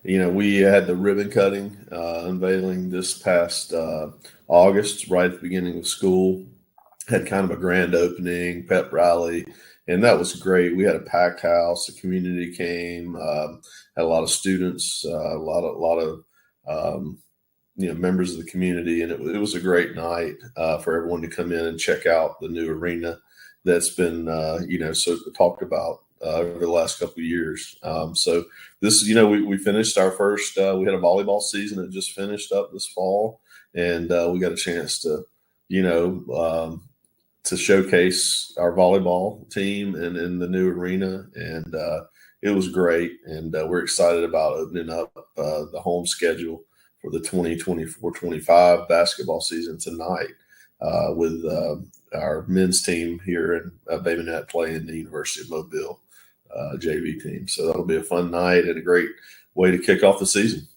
We had the ribbon cutting unveiling this past August, right at the beginning of school. Had kind of a grand opening, pep rally, and that was great. We had a packed house. The community came, had a lot of students, a lot of members of the community, and it was a great night for everyone to come in and check out the new arena that's been so talked about over the last couple of years. So this is, we finished our first, we had a volleyball season that just finished up this fall, and we got a chance to, to showcase our volleyball team and in the new arena. And it was great. And we're excited about opening up the home schedule for the 2024-25 basketball season tonight with our men's team here in Bay Minette playing the University of Mobile JV team. So that'll be a fun night and a great way to kick off the season.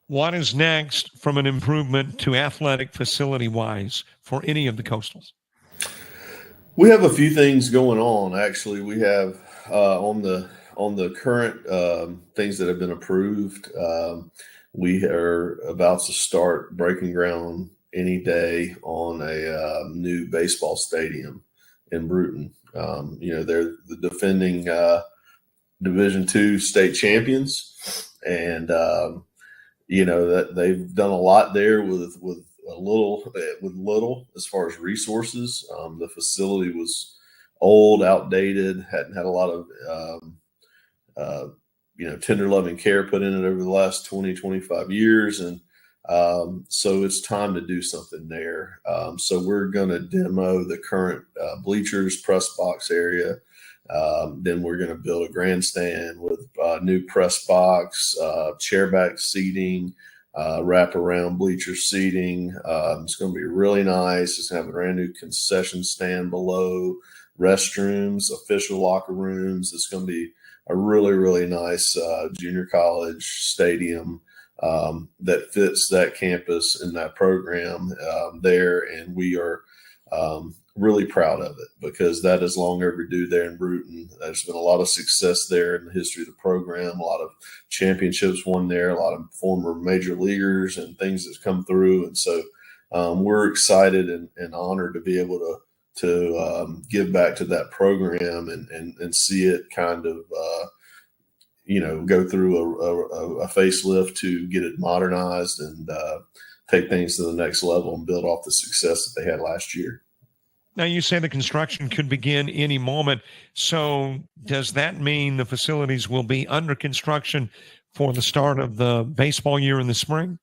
What is next from an improvement to athletic facility-wise for any of the Coastals? We have a few things going on. Actually, we have on the current things that have been approved. We are about to start breaking ground any day on a new baseball stadium in Bruton. They're the defending Division II state champions, and that they've done a lot there with little as far as resources. The facility was old, outdated, hadn't had a lot of tender loving care put in it over the last 20, 25 years. And so it's time to do something there. So we're going to demo the current bleachers, press box area. Then we're going to build a grandstand with new press box, chairback seating, wraparound bleacher seating. It's going to be really nice. It's going to have a brand new concession stand below, restrooms, official locker rooms. It's going to be a really, really nice junior college stadium that fits that campus and that program there. And we are really proud of it because that is long overdue there in Bruton. There's been a lot of success there in the history of the program, a lot of championships won there, a lot of former major leaguers and things that's come through. And so we're excited and honored to be able to give back to that program and see it kind of, go through a facelift to get it modernized and take things to the next level and build off the success that they had last year. Now, you say the construction could begin any moment. So does that mean the facilities will be under construction for the start of the baseball year in the spring?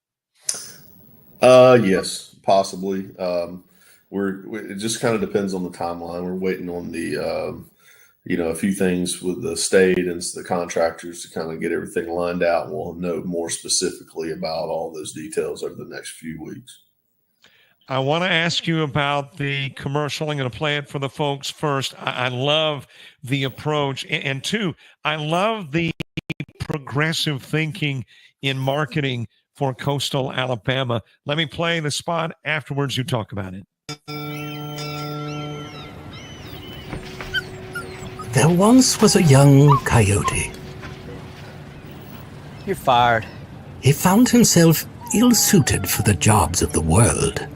Yes, possibly. It just kind of depends on the timeline. We're waiting on the, a few things with the state and the contractors to kind of get everything lined out. We'll know more specifically about all those details over the next few weeks. I want to ask you about the commercial. I'm going to play it for the folks first. I love the approach. And two, I love the progressive thinking in marketing for Coastal Alabama. Let me play the spot. Afterwards, you talk about it. There once was a young coyote. You're fired. He found himself ill-suited for the jobs of the world.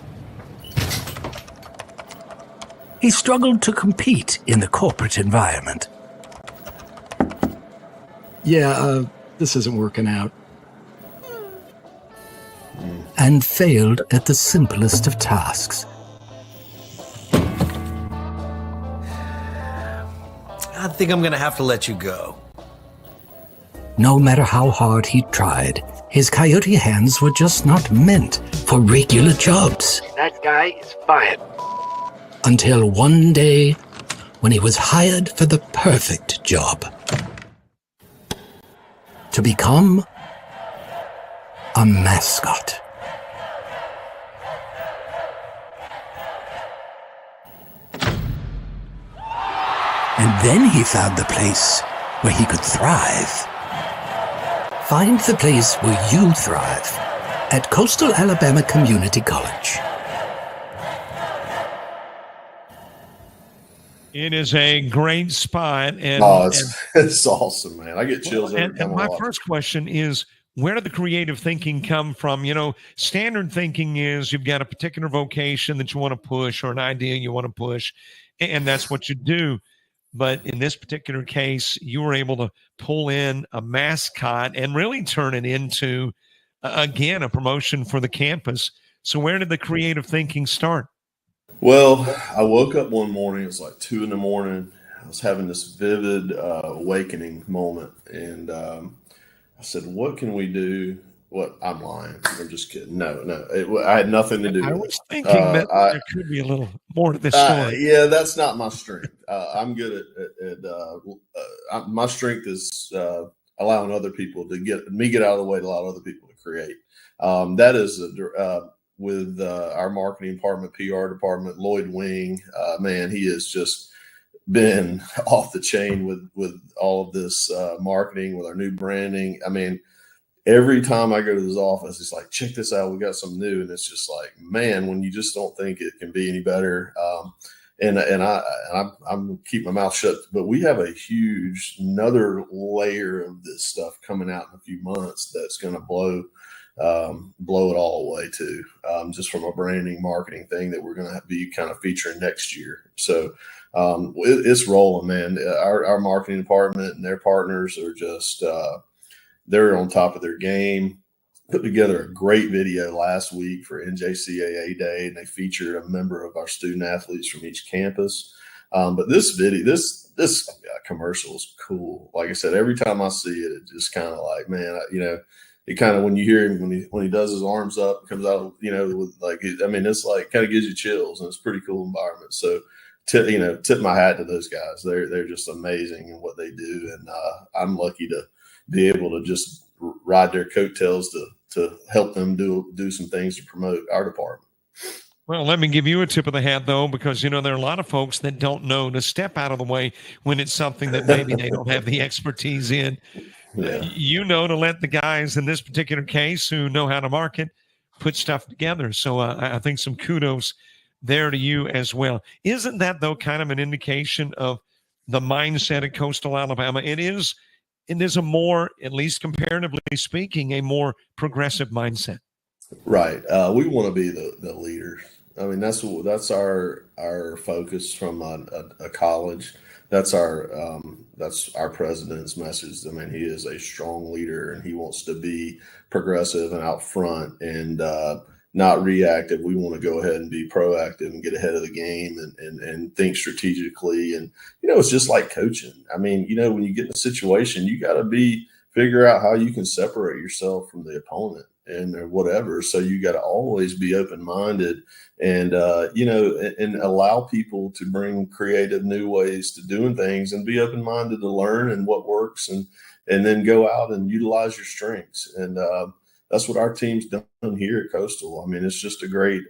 He struggled to compete in the corporate environment. Yeah, this isn't working out. And failed at the simplest of tasks. I think I'm going to have to let you go. No matter how hard he tried, his coyote hands were just not meant for regular jobs. That guy is fired. Until one day, when he was hired for the perfect job. To become a mascot. And then he found the place where he could thrive. Find the place where you thrive at Coastal Alabama Community College. It is a great spot. And, it's awesome, man. I get chills every time. And my first question is, where did the creative thinking come from? Standard thinking is you've got a particular vocation that you want to push or an idea you want to push, and that's what you do. But in this particular case, you were able to pull in a mascot and really turn it into, again, a promotion for the campus. So where did the creative thinking start? Well, I woke up one morning, it was like 2 a.m. I was having this vivid awakening moment. And I said, what can we do? What? I'm lying. I'm just kidding. No. I had nothing to do with it. I was thinking that there could be a little more to this story. Yeah, that's not my strength. I'm good my strength is allowing other people to get out of the way to allow other people to create. That is with our marketing department, PR department, Lloyd Wing. Man, he has just been off the chain with all of this marketing, with our new branding. I mean, every time I go to his office, it's like, check this out, we got some new, and it's just like, man, when you just don't think it can be any better. I'm keeping my mouth shut, but we have a huge another layer of this stuff coming out in a few months that's going to blow it all away too. Just from a branding marketing thing that we're going to be kind of featuring next year. So it's rolling, man. Our marketing department and their partners are just they're on top of their game. Put together a great video last week for NJCAA Day, and they featured a member of our student athletes from each campus. But this video, this commercial is cool. Like I said, every time I see it, it just kind of like, man, it kind of, when you hear him when he does his arms up, comes out, with like, it's like kind of gives you chills, and it's a pretty cool environment. So, tip my hat to those guys. They're just amazing in what they do, and I'm lucky to be able to just ride their coattails to help them do some things to promote our department. Well, let me give you a tip of the hat, though, because, there are a lot of folks that don't know to step out of the way when it's something that maybe they don't have the expertise in. Yeah. To let the guys in this particular case who know how to market put stuff together. So I think some kudos there to you as well. Isn't that, though, kind of an indication of the mindset at Coastal Alabama? It is a more, at least comparatively speaking, a more progressive mindset. Right. We want to be the leaders. I mean, that's our focus from a college. That's our president's message. I mean, he is a strong leader, and he wants to be progressive and out front and not reactive. We want to go ahead and be proactive and get ahead of the game and think strategically. And, it's just like coaching. I mean, when you get in a situation, you got to figure out how you can separate yourself from the opponent and whatever. So you got to always be open-minded and, and allow people to bring creative new ways to doing things and be open-minded to learn and what works and then go out and utilize your strengths. And that's what our team's done here at Coastal. I mean, it's just a great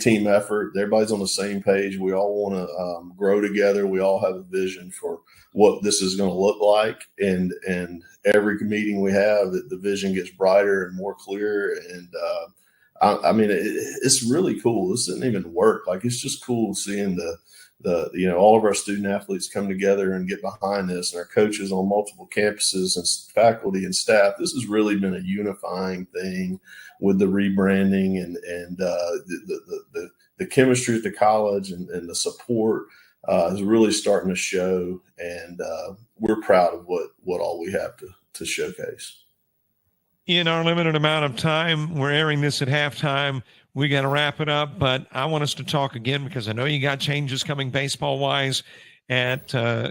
team effort. Everybody's on the same page. We all want to grow together. We all have a vision for what this is going to look like. And every meeting we have, the vision gets brighter and more clear. And it's really cool. This doesn't even work. Like, it's just cool seeing all of our student athletes come together and get behind this, and our coaches on multiple campuses and faculty and staff. This has really been a unifying thing with the rebranding and the chemistry at the college and the support is really starting to show. And we're proud of what all we have to showcase. In our limited amount of time, we're airing this at halftime. We got to wrap it up, but I want us to talk again because I know you got changes coming baseball-wise at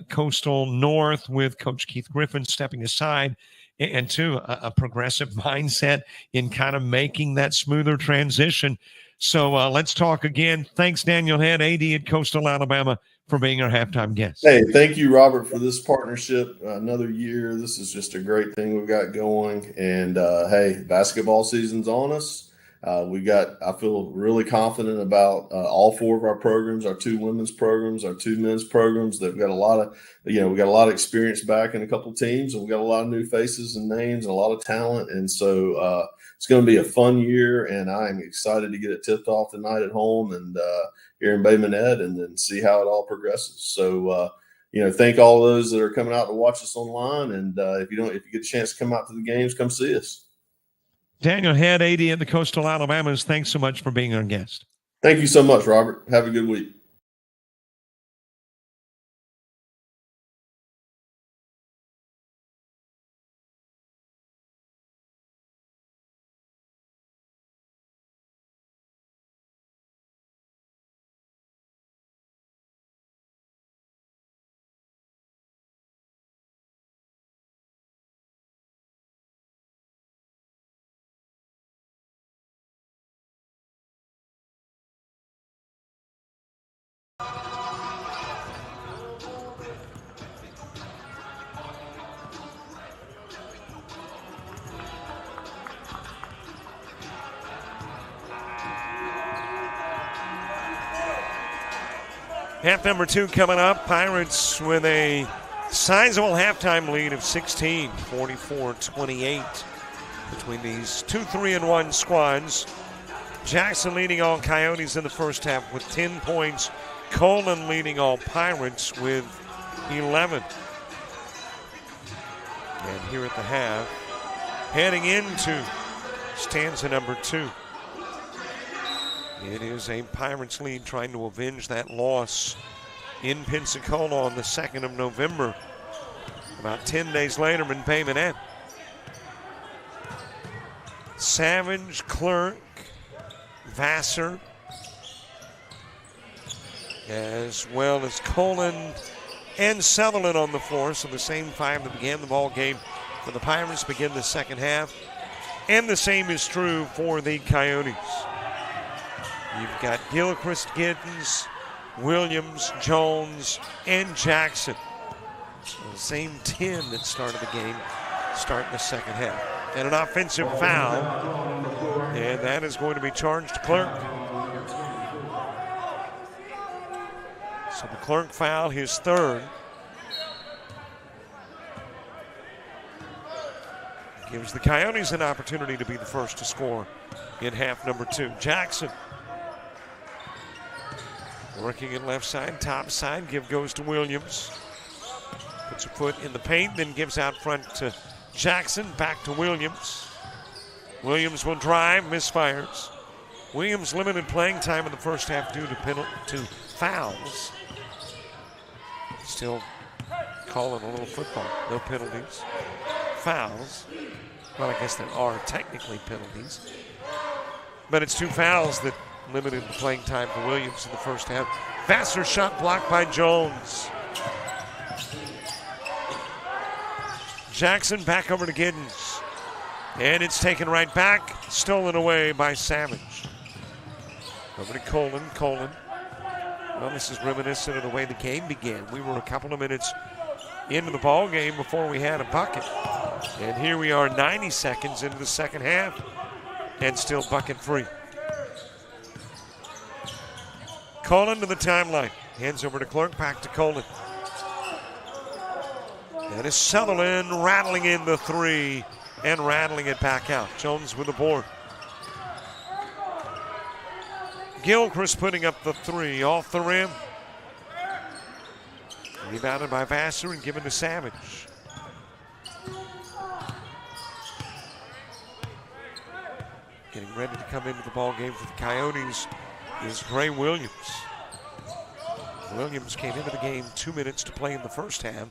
Coastal North with Coach Keith Griffin stepping aside, and two, a progressive mindset in kind of making that smoother transition. So let's talk again. Thanks, Daniel Head, AD at Coastal Alabama, for being our halftime guest. Hey, thank you, Robert, for this partnership. Another year. This is just a great thing we've got going. And, hey, basketball season's on us. I feel really confident about all four of our programs, our two women's programs, our two men's programs. They've got a lot of, we got a lot of experience back in a couple teams, and we got a lot of new faces and names and a lot of talent. And so it's going to be a fun year, and I'm excited to get it tipped off tonight at home and here in Bay Minette, and then see how it all progresses. So, thank all those that are coming out to watch us online. And if you get a chance to come out to the games, come see us. Daniel Head, AD at the Coastal Alabamas, thanks so much for being our guest. Thank you so much, Robert. Have a good week. Half number 2 coming up. Pirates with a sizable halftime lead of 16, 44-28 between these 2 3-1 squads. Jackson leading all Coyotes in the first half with 10 points. Colon leading all Pirates with 11. And here at the half, heading into stanza number 2. It is a Pirates lead trying to avenge that loss in Pensacola on the 2nd of November. About 10 days later in Bay Minette. Savage, Clerk, Vassar, as well as Colon and Sutherland on the floor. So the same 5 that began the ball game for the Pirates begin the second half. And the same is true for the Coyotes. You've got Gilchrist, Giddens, Williams, Jones, and Jackson. So the same 10 that started the game start in the second half. And an offensive foul, and that is going to be charged to Clerk. So the Clerk foul, his 3rd. Gives the Coyotes an opportunity to be the first to score in half number 2. Jackson working it left side, top side. Give goes to Williams. Puts a foot in the paint, then gives out front to Jackson. Back to Williams. Williams will drive, misfires. Williams limited playing time in the first half due to fouls. Still calling a little football. No penalties. Fouls. Well, I guess there are technically penalties. But it's 2 fouls that limited the playing time for Williams in the first half. Vassar shot blocked by Jones. Jackson back over to Giddens. And it's taken right back. Stolen away by Savage. Over to Colon. Well, this is reminiscent of the way the game began. We were a couple of minutes into the ball game before we had a bucket. And here we are 90 seconds into the second half and still bucket free. Colon to the timeline. Hands over to Clerk, back to Colon. That is Sutherland rattling in the 3 and rattling it back out. Jones with the board. Gilchrist putting up the 3 off the rim. Rebounded by Vassar and given to Savage. Getting ready to come into the ball game for the Coyotes is Gray Williams. Williams came into the game 2 minutes to play in the first half,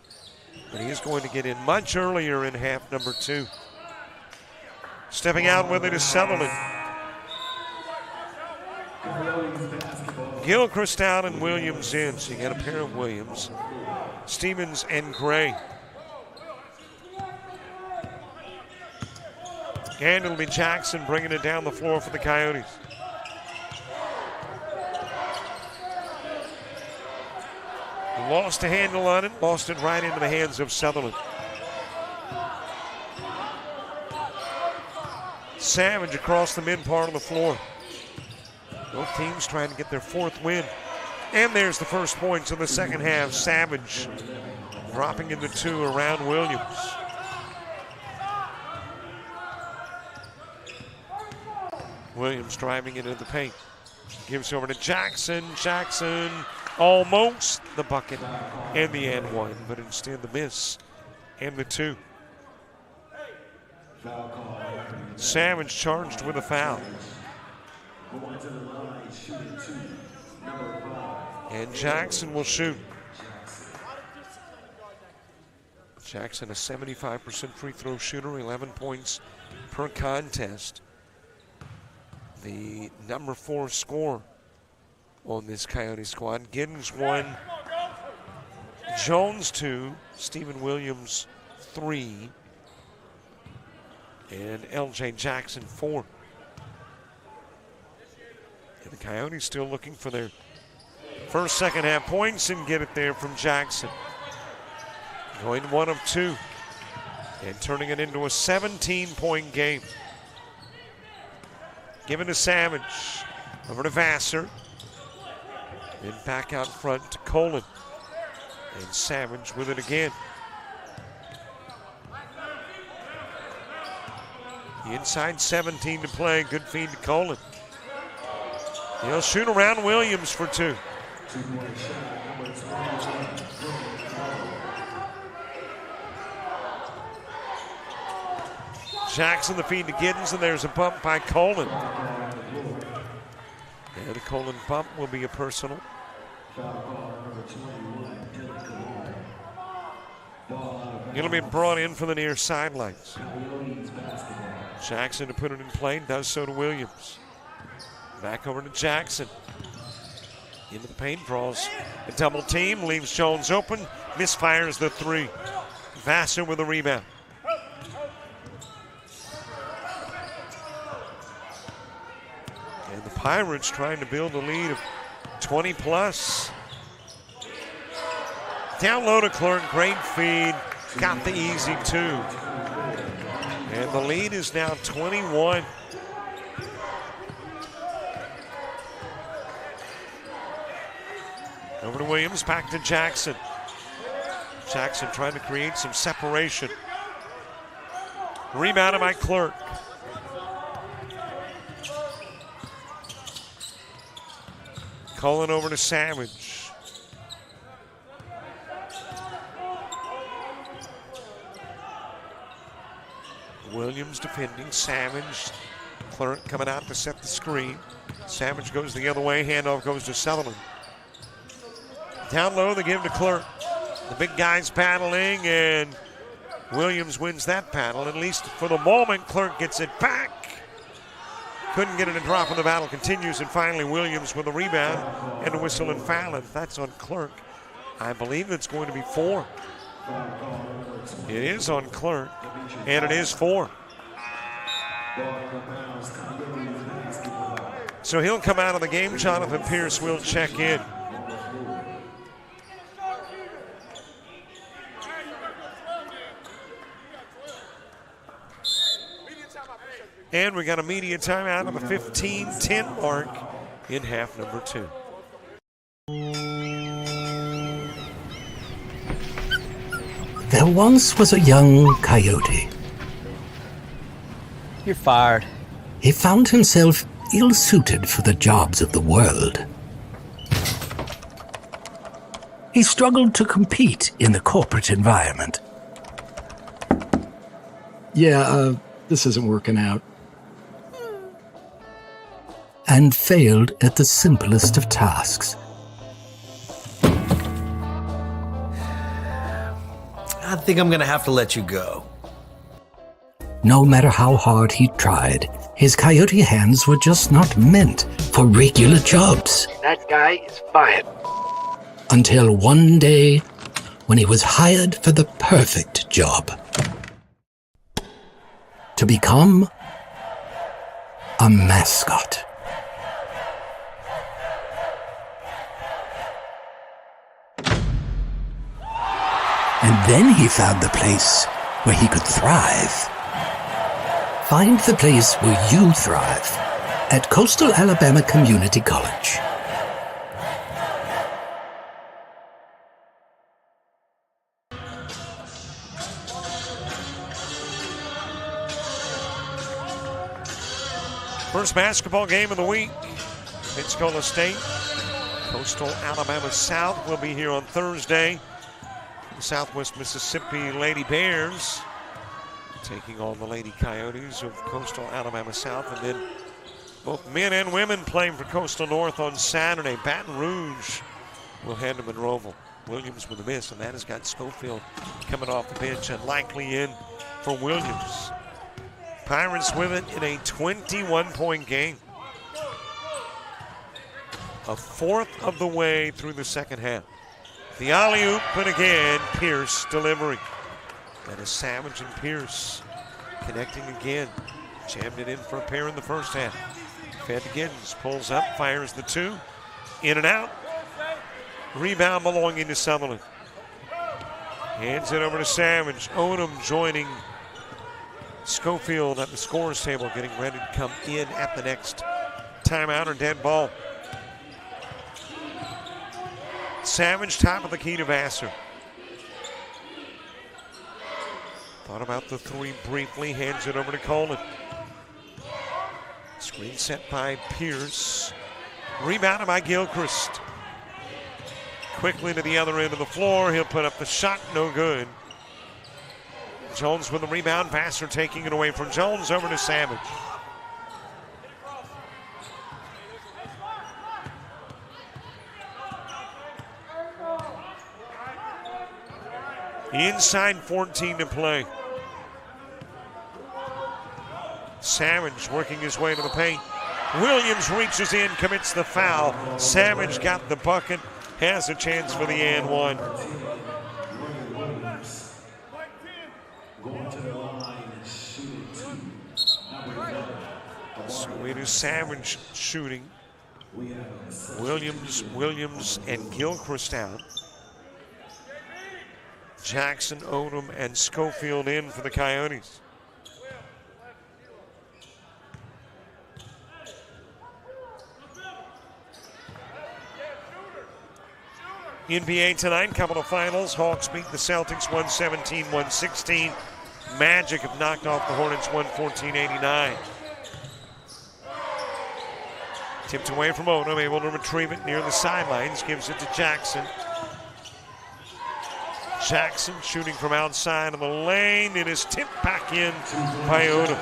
but he is going to get in much earlier in half number 2. Stepping out with it is Sutherland. Gilchrist out and Williams in, so you got a pair of Williams. Stevens and Gray. And it'll be Jackson bringing it down the floor for the Coyotes. Lost a handle on it, lost it right into the hands of Sutherland. Savage across the mid part of the floor. Both teams trying to get their 4th win. And there's the first points of the second half. Savage dropping into 2 around Williams. Williams driving into the paint. Gives over to Jackson. Jackson almost the bucket and the and 1, but instead the miss and the 2. Savage charged with a foul. And Jackson will shoot. Jackson, a 75% free throw shooter, 11 points per contest. The number 4 scorer on this Coyote squad. Giddens 1, Jones 2, Stephen Williams 3, and LJ Jackson 4. And the Coyotes still looking for their first second half points and get it there from Jackson. Going 1 of 2 and turning it into a 17-point game. Given to Savage, over to Vassar. Then back out front to Colin. And Savage with it again. Inside 17 to play. Good feed to Colin. He'll shoot around Williams for two. Jackson the feed to Giddens, and there's a bump by Colin. And the Colin bump will be a personal. It'll be brought in for the near sidelines. Jackson to put it in play, does so to Williams. Back over to Jackson. Into the paint, draws a double team, leaves Jones open, misfires the three. Vassar with a rebound. And the Pirates trying to build a lead of 20 plus. Down low to Clerk, great feed, got the easy two. And the lead is now 21. Over to Williams, back to Jackson. Jackson trying to create some separation. Rebounded by Clerk. Calling over to Savage. Williams defending, Savage. Clerk coming out to set the screen. Savage goes the other way, handoff goes to Sutherland. Down low, they give to Clerk. The big guys battling, and Williams wins that battle. At least for the moment, Clerk gets it back. Couldn't get it a drop, and the battle continues, and finally Williams with a rebound and a whistle and foul, and that's on Clerk. I believe it's going to be 4. It is on Clerk, and it is 4. So he'll come out of the game. Jonathan Pierce will check in. And we got a media timeout on the 15-10 mark in half number 2. There once was a young coyote. You're fired. He found himself ill-suited for the jobs of the world. He struggled to compete in the corporate environment. Yeah, this isn't working out. And failed at the simplest of tasks. I think I'm gonna have to let you go. No matter how hard he tried, his coyote hands were just not meant for regular jobs. That guy is fired. Until one day, when he was hired for the perfect job. To become a mascot. And then he found the place where he could thrive. Find the place where you thrive at Coastal Alabama Community College. First basketball game of the week. Pensacola State, Coastal Alabama South will be here on Thursday. The Southwest Mississippi Lady Bears taking on the Lady Coyotes of Coastal Alabama South. And then both men and women playing for Coastal North on Saturday. Baton Rouge will head to Monroeville. Williams with a miss, and that has got Schofield coming off the bench and likely in for Williams. Pirates with it in a 21-point game. A fourth of the way through the second half. The alley-oop, but again, Pierce delivering. That is Savage and Pierce connecting again. Jammed it in for a pair in the first half. Fed to Giddens, pulls up, fires the two. In and out. Rebound belonging to Sutherland. Hands it over to Savage. Odom joining Schofield at the scorer's table, getting ready to come in at the next timeout or dead ball. Savage, top of the key to Vassar. Thought about the three briefly, hands it over to Coleman. Screen set by Pierce. Rebounded by Gilchrist. Quickly to the other end of the floor. He'll put up the shot, no good. Jones with the rebound. Vassar taking it away from Jones, over to Savage. Inside 14 to play. Savage working his way to the paint. Williams reaches in, commits the foul. Savage got the bucket, has a chance for the and one. So it is Savage shooting. Williams, and Gilchrist out. Jackson, Odom, and Schofield in for the Coyotes. NBA tonight, couple of finals. Hawks beat the Celtics 117-116. Magic have knocked off the Hornets 114-89. Tipped away from Odom, able to retrieve it near the sidelines, gives it to Jackson. Jackson shooting from outside of the lane. It is tipped back in by Odom.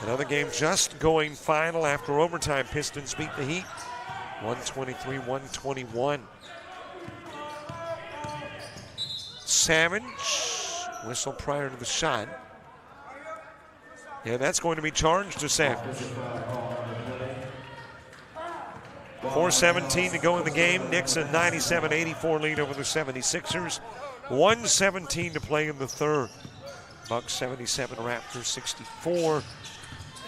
Another game just going final after overtime. Pistons beat the Heat 123-121. Savage, whistle prior to the shot. Yeah, that's going to be charged to Savage. 4:17 to go in the game. Knicks a 97-84 lead over the 76ers. 1:17 to play in the third. Bucks 77, Raptors 64.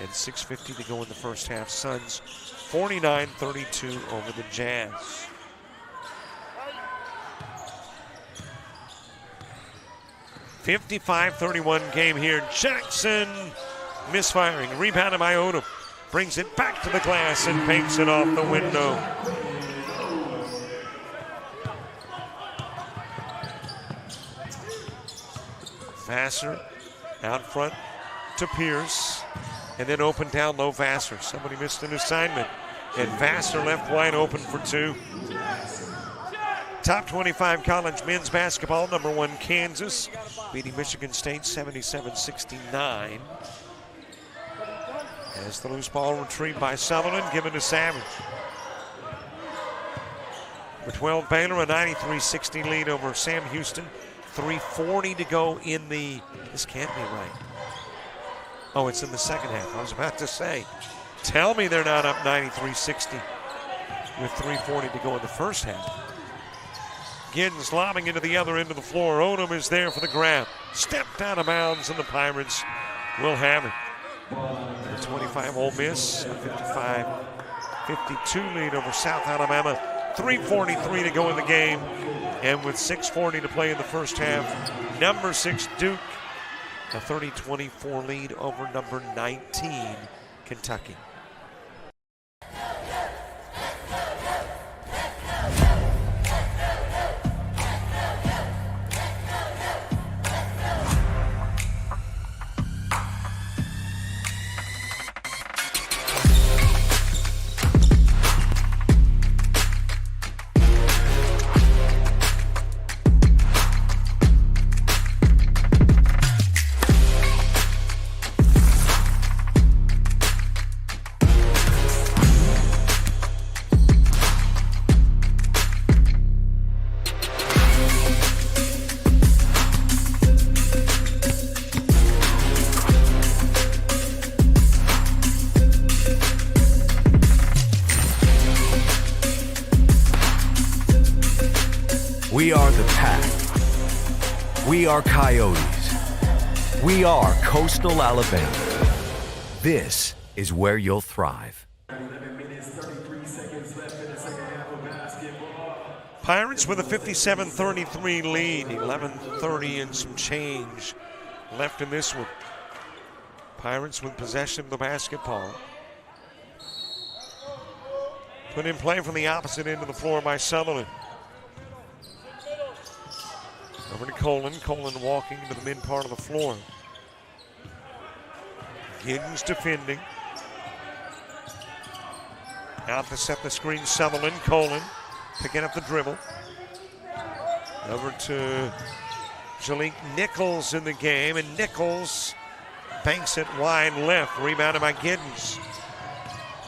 And 6:50 to go in the first half. Suns 49-32 over the Jazz. .55-31 game here. Jackson misfiring. Rebounded by Odom. Brings it back to the glass and paints it off the window. Vassar out front to Pierce. And then open down low Vassar. Somebody missed an assignment. And Vassar left wide open for two. Top 25 college men's basketball. Number 1 Kansas beating Michigan State 77-69. As the loose ball retrieved by Sutherland, given to Savage. Number 12 Baylor, a 93-60 lead over Sam Houston. 3:40 to go in the, this can't be right. Oh, it's in the second half. I was about to say, tell me they're not up 93-60 with 3:40 to go in the first half. Giddens lobbing into the other end of the floor. Odom is there for the grab. Stepped out of bounds, and the Pirates will have it. Number 25 Ole Miss, a 55-52 lead over South Alabama. 3:43 to go in the game. And with 6:40 to play in the first half, number 6 Duke, a 30-24 lead over number 19 Kentucky. We are the Pack. We are Coyotes. We are Coastal Alabama. This is where you'll thrive. Pirates with a 57-33 lead. 11:30 and some change left in this one. Pirates with possession of the basketball. Put in play from the opposite end of the floor by Sutherland. Over to Colin. Colin walking into the mid part of the floor. Giddens defending. Out to set the screen, Sutherland. Colin picking up the dribble. Over to Jalik Nichols in the game, and Nichols banks it wide left. Rebounded by Giddens.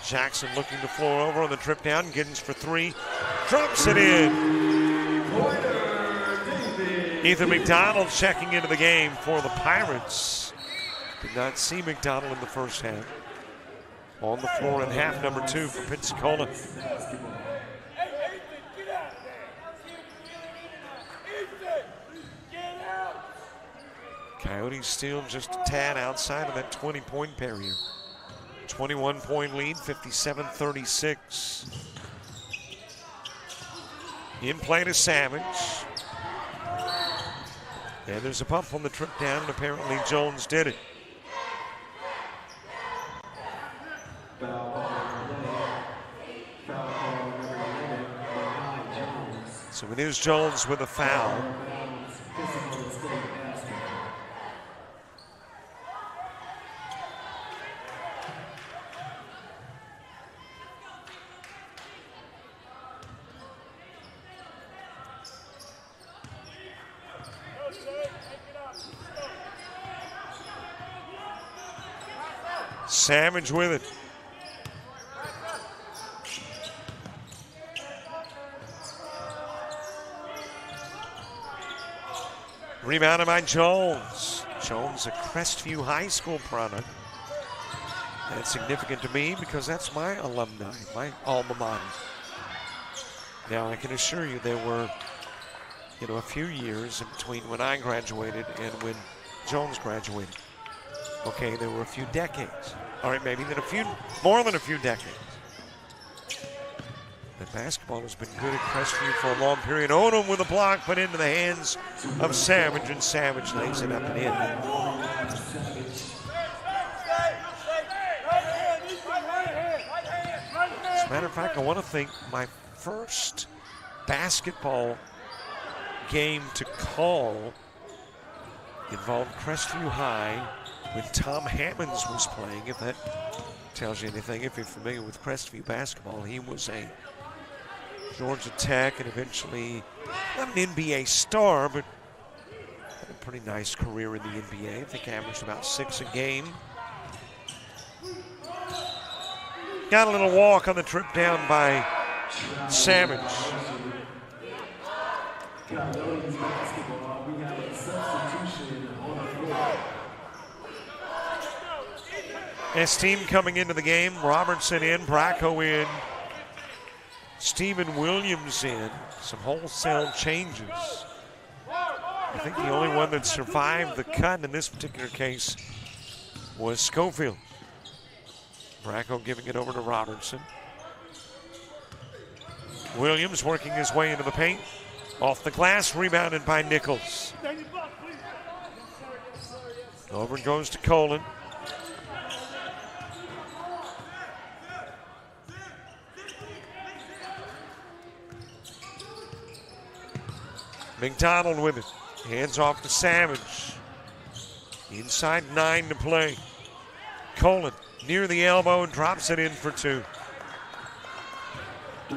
Jackson looking to floor over on the trip down. Giddens for three. Drops it in. Ethan McDonald checking into the game for the Pirates. Did not see McDonald in the first half. On the floor in half number 2 for Pensacola. Coyotes still just a tad outside of that 20-point barrier. 21-point lead, 57-36. In play to Savage. And there's a pump on the trip down, and apparently Jones did it. So it is Jones with a foul. Savage with it. Rebounded by Jones. Jones, a Crestview High School product. That's significant to me because that's my alumni, my alma mater. Now, I can assure you there were, a few years in between when I graduated and when Jones graduated. Okay, there were a few decades. All right, maybe more than a few decades. But basketball has been good at Crestview for a long period. Odom with a block put into the hands of Savage, and Savage lays it up and in. As a matter of fact, I want to think my first basketball game to call involved Crestview High when Tom Hammonds was playing, if that tells you anything. If you're familiar with Crestview basketball, he was a Georgia Tech and eventually not an NBA star, but had a pretty nice career in the NBA. I think averaged about 6 a game. Got a little walk on the trip down by Savage. As team coming into the game, Robertson in, Bracco in, Stephen Williams in. Some wholesale changes. I think the only one that survived the cut in this particular case was Schofield. Bracco giving it over to Robertson. Williams working his way into the paint. Off the glass, rebounded by Nichols. Over goes to Colin. McDonald with it. Hands off to Savage. Inside 9 to play. Colin near the elbow and drops it in for 2. A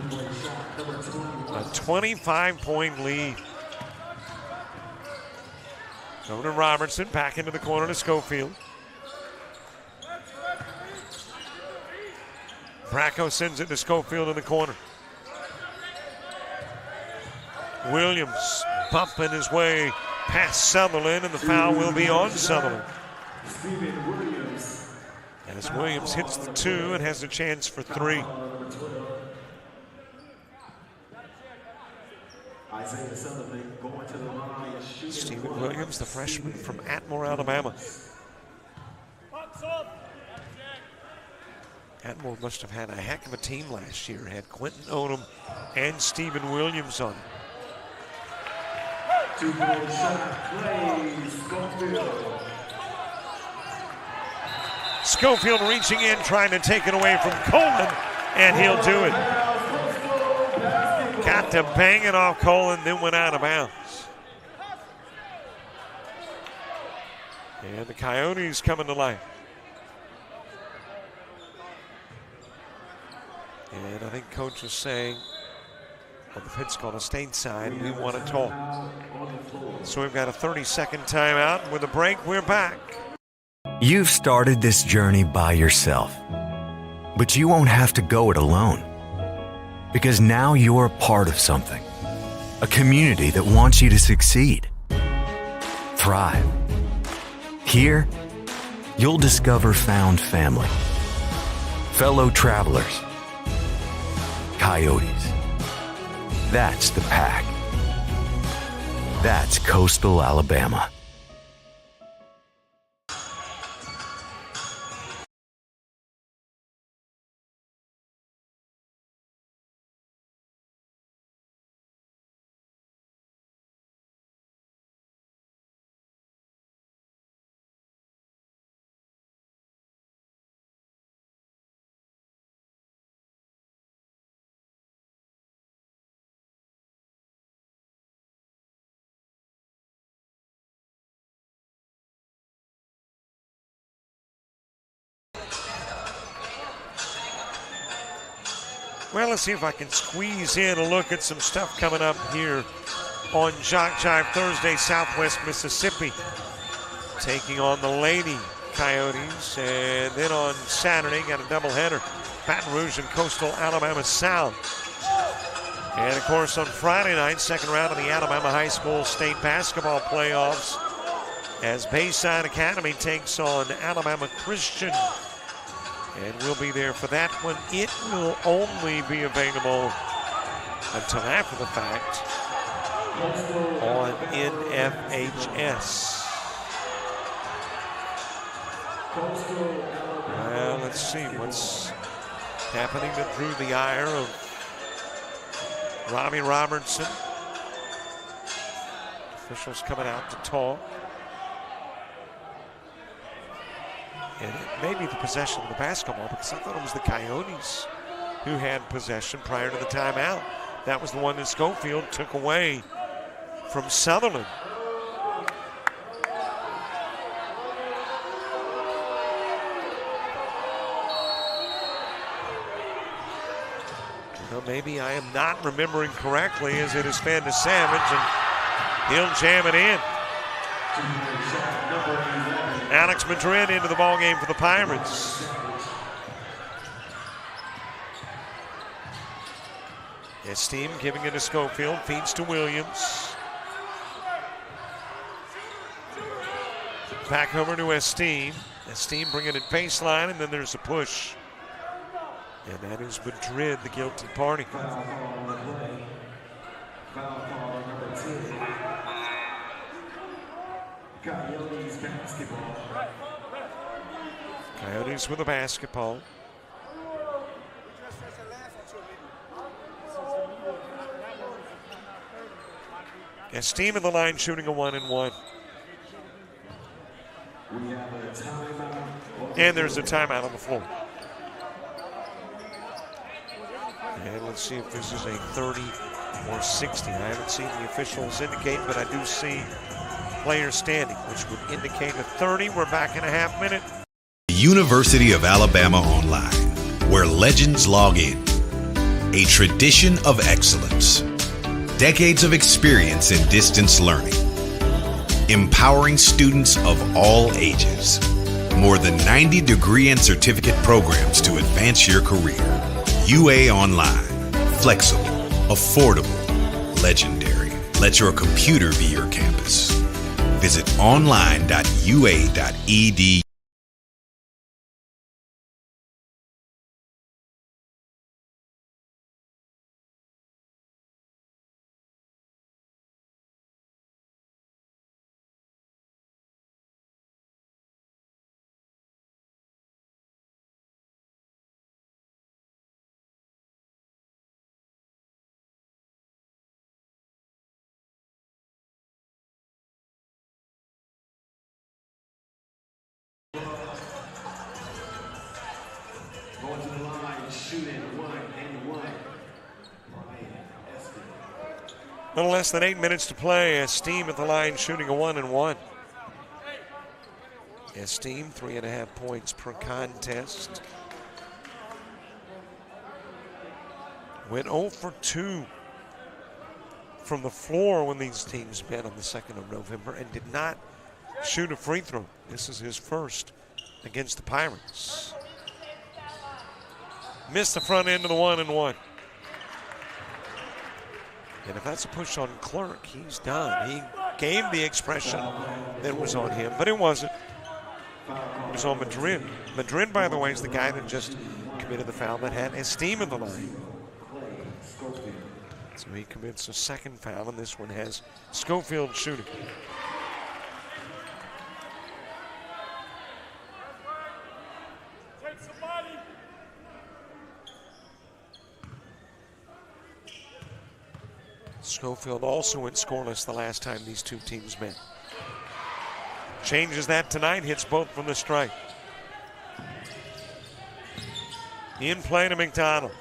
25-point lead. Over to Robertson, back into the corner to Schofield. Bracco sends it to Schofield in the corner. Williams bumping his way past Sutherland, and the foul will be on Sutherland. As Williams hits the 2 and has a chance for 3. Stephen Williams, the freshman from Atmore, Alabama. Atmore must have had a heck of a team last year. Had Quentin Odom and Stephen Williams on it. Schofield reaching in, trying to take it away from Coleman, and he'll do it. Got to bang it off Colin, then went out of bounds. And the Coyotes coming to life. And I think Coach was saying on the Pensacola State side, we want to talk. So we've got a 30-second timeout. With a break, we're back. You've started this journey by yourself, but you won't have to go it alone. Because now you're a part of something, a community that wants you to succeed, thrive. Here, you'll discover found family, fellow travelers, Coyotes. That's the Pack. That's Coastal Alabama. Well, let's see if I can squeeze in a look at some stuff coming up here on JockJive Thursday. Southwest Mississippi taking on the Lady Coyotes. And then on Saturday, got a doubleheader. Baton Rouge and Coastal Alabama South. And, of course, on Friday night, second round of the Alabama High School State Basketball Playoffs as Bayside Academy takes on Alabama Christian. And we'll be there for that one. It will only be available until after the fact on NFHS. Well, let's see what's happening that drew the ire of Robbie Robertson. Officials coming out to talk. And it may be the possession of the basketball because I thought it was the Coyotes who had possession prior to the timeout. That was the one that Schofield took away from Sutherland. Well, maybe I am not remembering correctly as it is fed to Savage and he'll jam it in. Alex Madrid into the ballgame for the Pirates. Esteem giving it to Schofield, feeds to Williams. Back over to Esteem. Esteem bringing it baseline, and then there's a push. And that is Madrid, the guilty party. Coyotes basketball. Coyotes with a basketball. Esteem in the line shooting a 1-and-1. And there's a timeout on the floor. And let's see if this is a 30 or 60. I haven't seen the officials indicate, but I do see players standing, which would indicate a 30. We're back in a half minute. University of Alabama Online, where legends log in. A tradition of excellence. Decades of experience in distance learning. Empowering students of all ages. More than 90 degree and certificate programs to advance your career. UA Online. Flexible, affordable, legendary. Let your computer be your campus. Visit online.ua.edu. Going to the line, shooting 1-and-1. Brian Estes. A little less than 8 minutes to play. Esteem at the line shooting a 1-1. Esteem, 3.5 points per contest. Went 0 for 2 from the floor when these teams met on the 2nd of November and did not shoot a free throw. This is his first against the Pirates. Missed the front end of the 1-1. And if that's a push on Clerk, he's done. He gave the expression that was on him, but it wasn't. It was on Madrid. Madrid, by the way, is the guy that just committed the foul that had Esteem in the line. So he commits a second foul, and this one has Schofield shooting. Schofield also went scoreless the last time these two teams met. Changes that tonight, hits both from the stripe. In play to McDonald.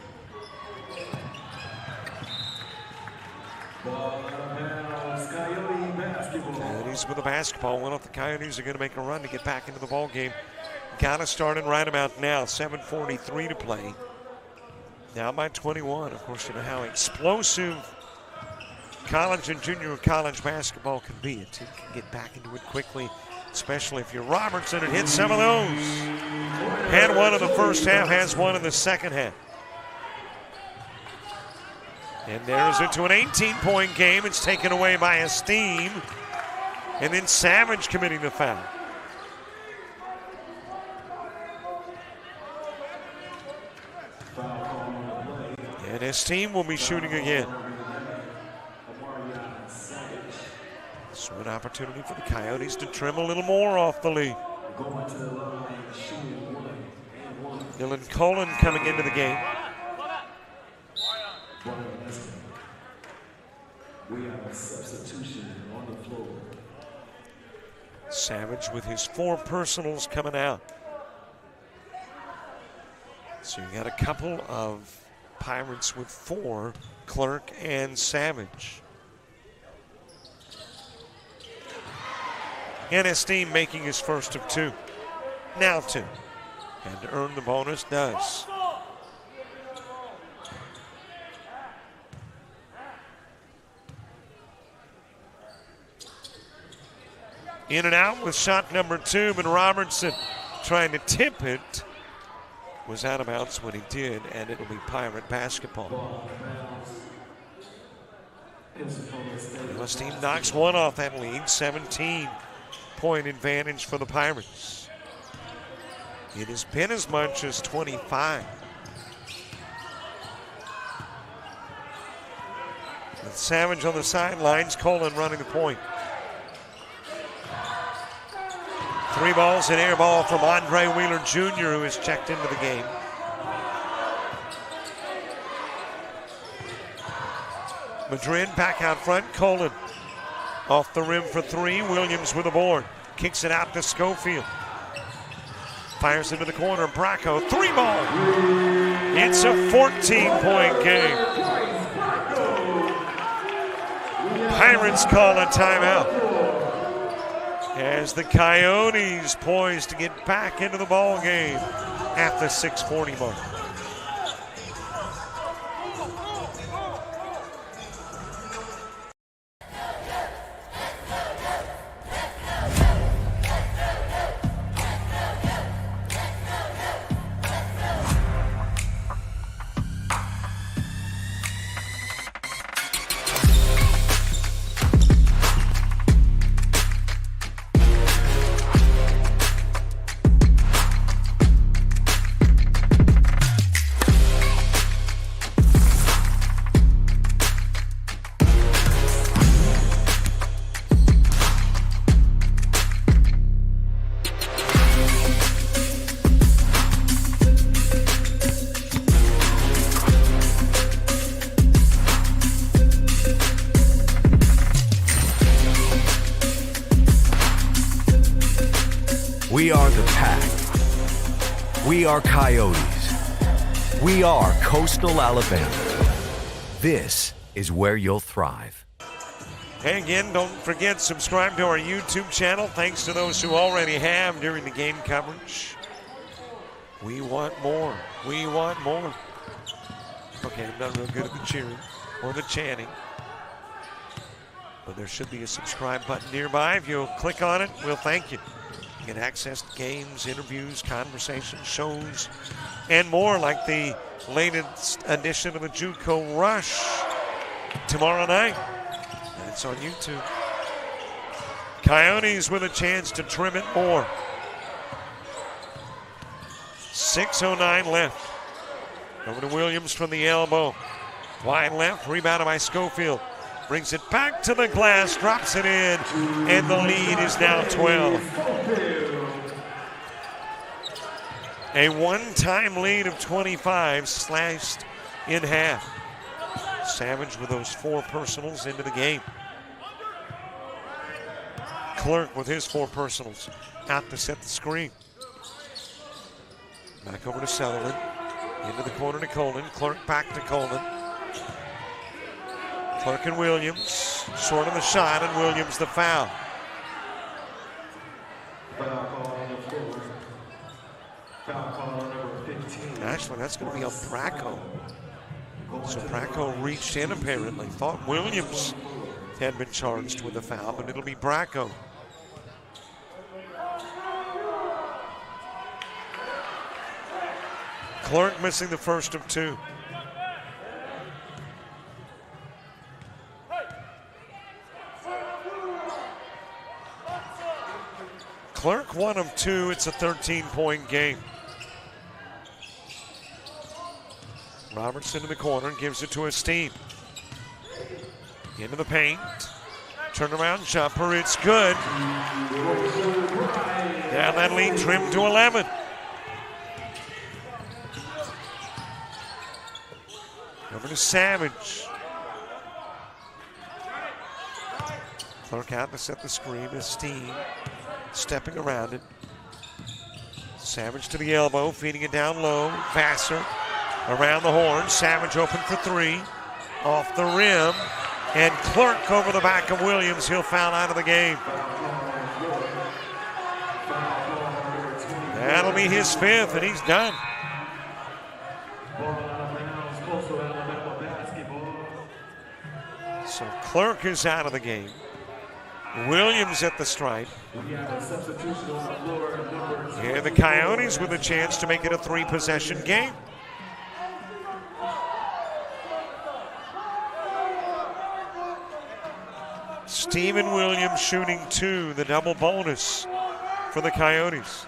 Coyotes with the basketball. One of the Coyotes are going to make a run to get back into the ball game. Got to start in right about now. 7:43 to play. Now by 21. Of course, you know how explosive college and junior college basketball can be. A team can get back into it quickly, especially if you're Robertson and hit some of those. Had one in the first half, has one in the second half. And there's it to an 18-point game. It's taken away by Esteem. And then Savage committing the foul. And Esteem will be shooting again. So an opportunity for the Coyotes to trim a little more off the lead. Dylan Colin coming into the game. We have a substitution on the floor. Savage with his 4 personals coming out. So you got a couple of Pirates with 4, Clerk and Savage. And Esteem making his first of 2. Now 2. And to earn the bonus, does. In and out with shot number 2, but Robertson trying to tip it. Was out of bounds when he did, and it'll be Pirate basketball. Esteem knocks one off that lead. 17-point advantage for the Pirates. It has been as much as 25. With Savage on the sidelines, Colin running the point. 3 balls, an air ball from Andre Wheeler Jr., who has checked into the game. Madrid back out front. Colin off the rim for 3. Williams with a board. Kicks it out to Schofield. Fires into the corner. Bracco, 3 ball. It's a 14-point game. Pirates call a timeout as the Coyotes poised to get back into the ball game at the 6:40 mark. We are the Pack. We are Coyotes. We are Coastal Alabama. This is where you'll thrive. And again, don't forget, subscribe to our YouTube channel. Thanks to those who already have during the game coverage. We want more. We want more. Okay, I'm not real good at the cheering or the chanting. But there should be a subscribe button nearby. If you'll click on it, we'll thank you. You get access to games, interviews, conversations, shows, and more, like the latest edition of the JUCO Rush tomorrow night. And it's on YouTube. Coyotes with a chance to trim it more. 6:09 left. Over to Williams from the elbow. Wide left, rebounded by Schofield. Brings it back to the glass, drops it in, and the lead is now 12. A one-time lead of 25 slashed in half. Savage with those 4 personals into the game. Clerk with his 4 personals out to set the screen. Back over to Sutherland. Into the corner to Coleman. Clerk back to Coleman. Clerk and Williams. Short of the shot, and Williams the foul. Actually, that's going to be on Bracco. So Bracco reached in apparently. Thought Williams had been charged with a foul, but it'll be Bracco. Clerk missing the first of 2. Clerk 1 of 2. It's a 13-point game. Robertson in the corner, gives it to Esteen. Into the paint. Turnaround jumper, it's good. Now that lead trimmed to 11. Over to Savage. Clerk out to set the screen. Esteen stepping around it. Savage to the elbow, feeding it down low. Vassar around the horn. Savage open for 3. Off the rim. And Clerk over the back of Williams. He'll foul out of the game. That'll be his 5th, and he's done. So Clerk is out of the game. Williams at the stripe. Here the Coyotes with a chance to make it a 3-possession game. Steven Williams shooting 2, the double bonus for the Coyotes.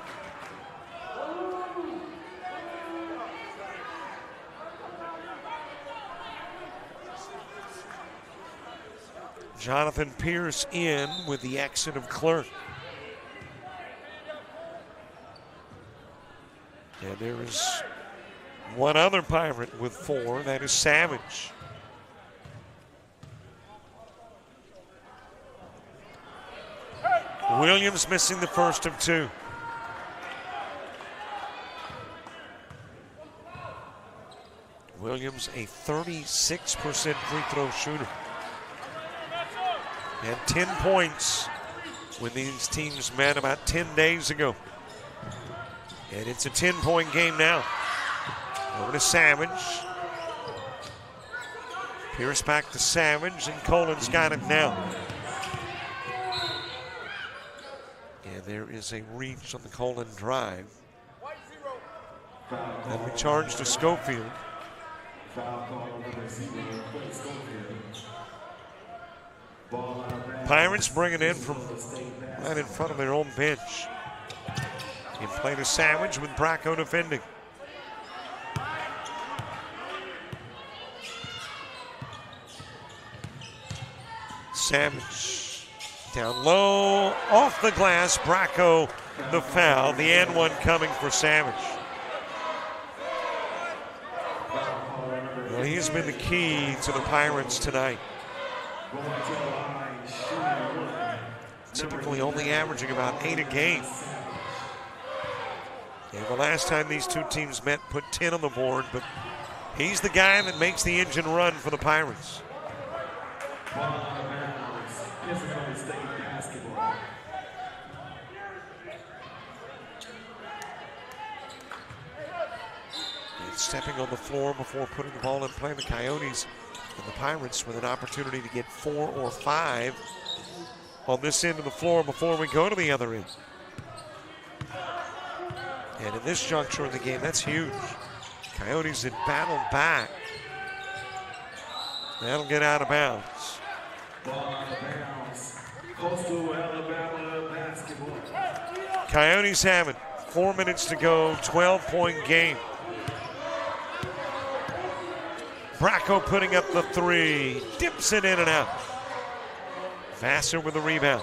Jonathan Pierce in with the exit of Clerk. And there is one other Pirate with 4, that is Savage. Williams missing the first of 2. Williams a 36% free throw shooter. And 10 points when these teams met about 10 days ago. And it's a 10-point game now. Over to Savage. Pierce back to Savage, and Colin's got it now. And there is a reach on the Colin drive. That'll be charged to Schofield. Pirates bring it in from right in front of their own bench. In play to Savage with Bracco defending. Savage down low, off the glass. Bracco the foul. The and one coming for Savage. Well, he's been the key to the Pirates tonight. Typically only averaging about 8 a game. And the last time these two teams met, put 10 on the board, but he's the guy that makes the engine run for the Pirates. Pensacola State basketball. And stepping on the floor before putting the ball in play, the Coyotes and the Pirates with an opportunity to get 4 or 5 on this end of the floor before we go to the other end. And in this juncture of the game, that's huge. Coyotes had battled back. That'll get out of bounds. Ball out of bounds. Coastal Alabama basketball. Coyotes have it. 4 minutes to go, 12-point game. Bracco putting up the 3, dips it in and out. Vassar with the rebound.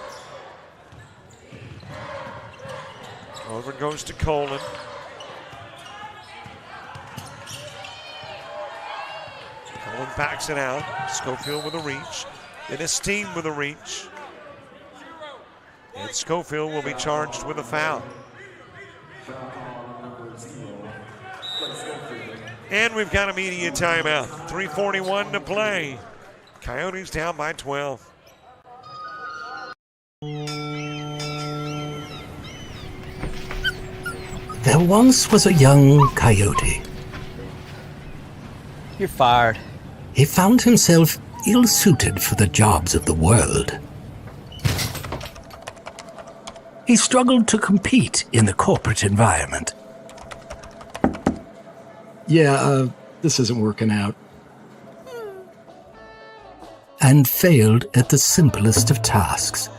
Over goes to Colin. Colin backs it out. Schofield with a reach. And Esteem with a reach. And Schofield will be charged with a foul. And we've got a media timeout. 3:41 to play. Coyotes down by 12. There once was a young coyote. You're fired. He found himself ill-suited for the jobs of the world. He struggled to compete in the corporate environment. Yeah, this isn't working out. And failed at the simplest of tasks.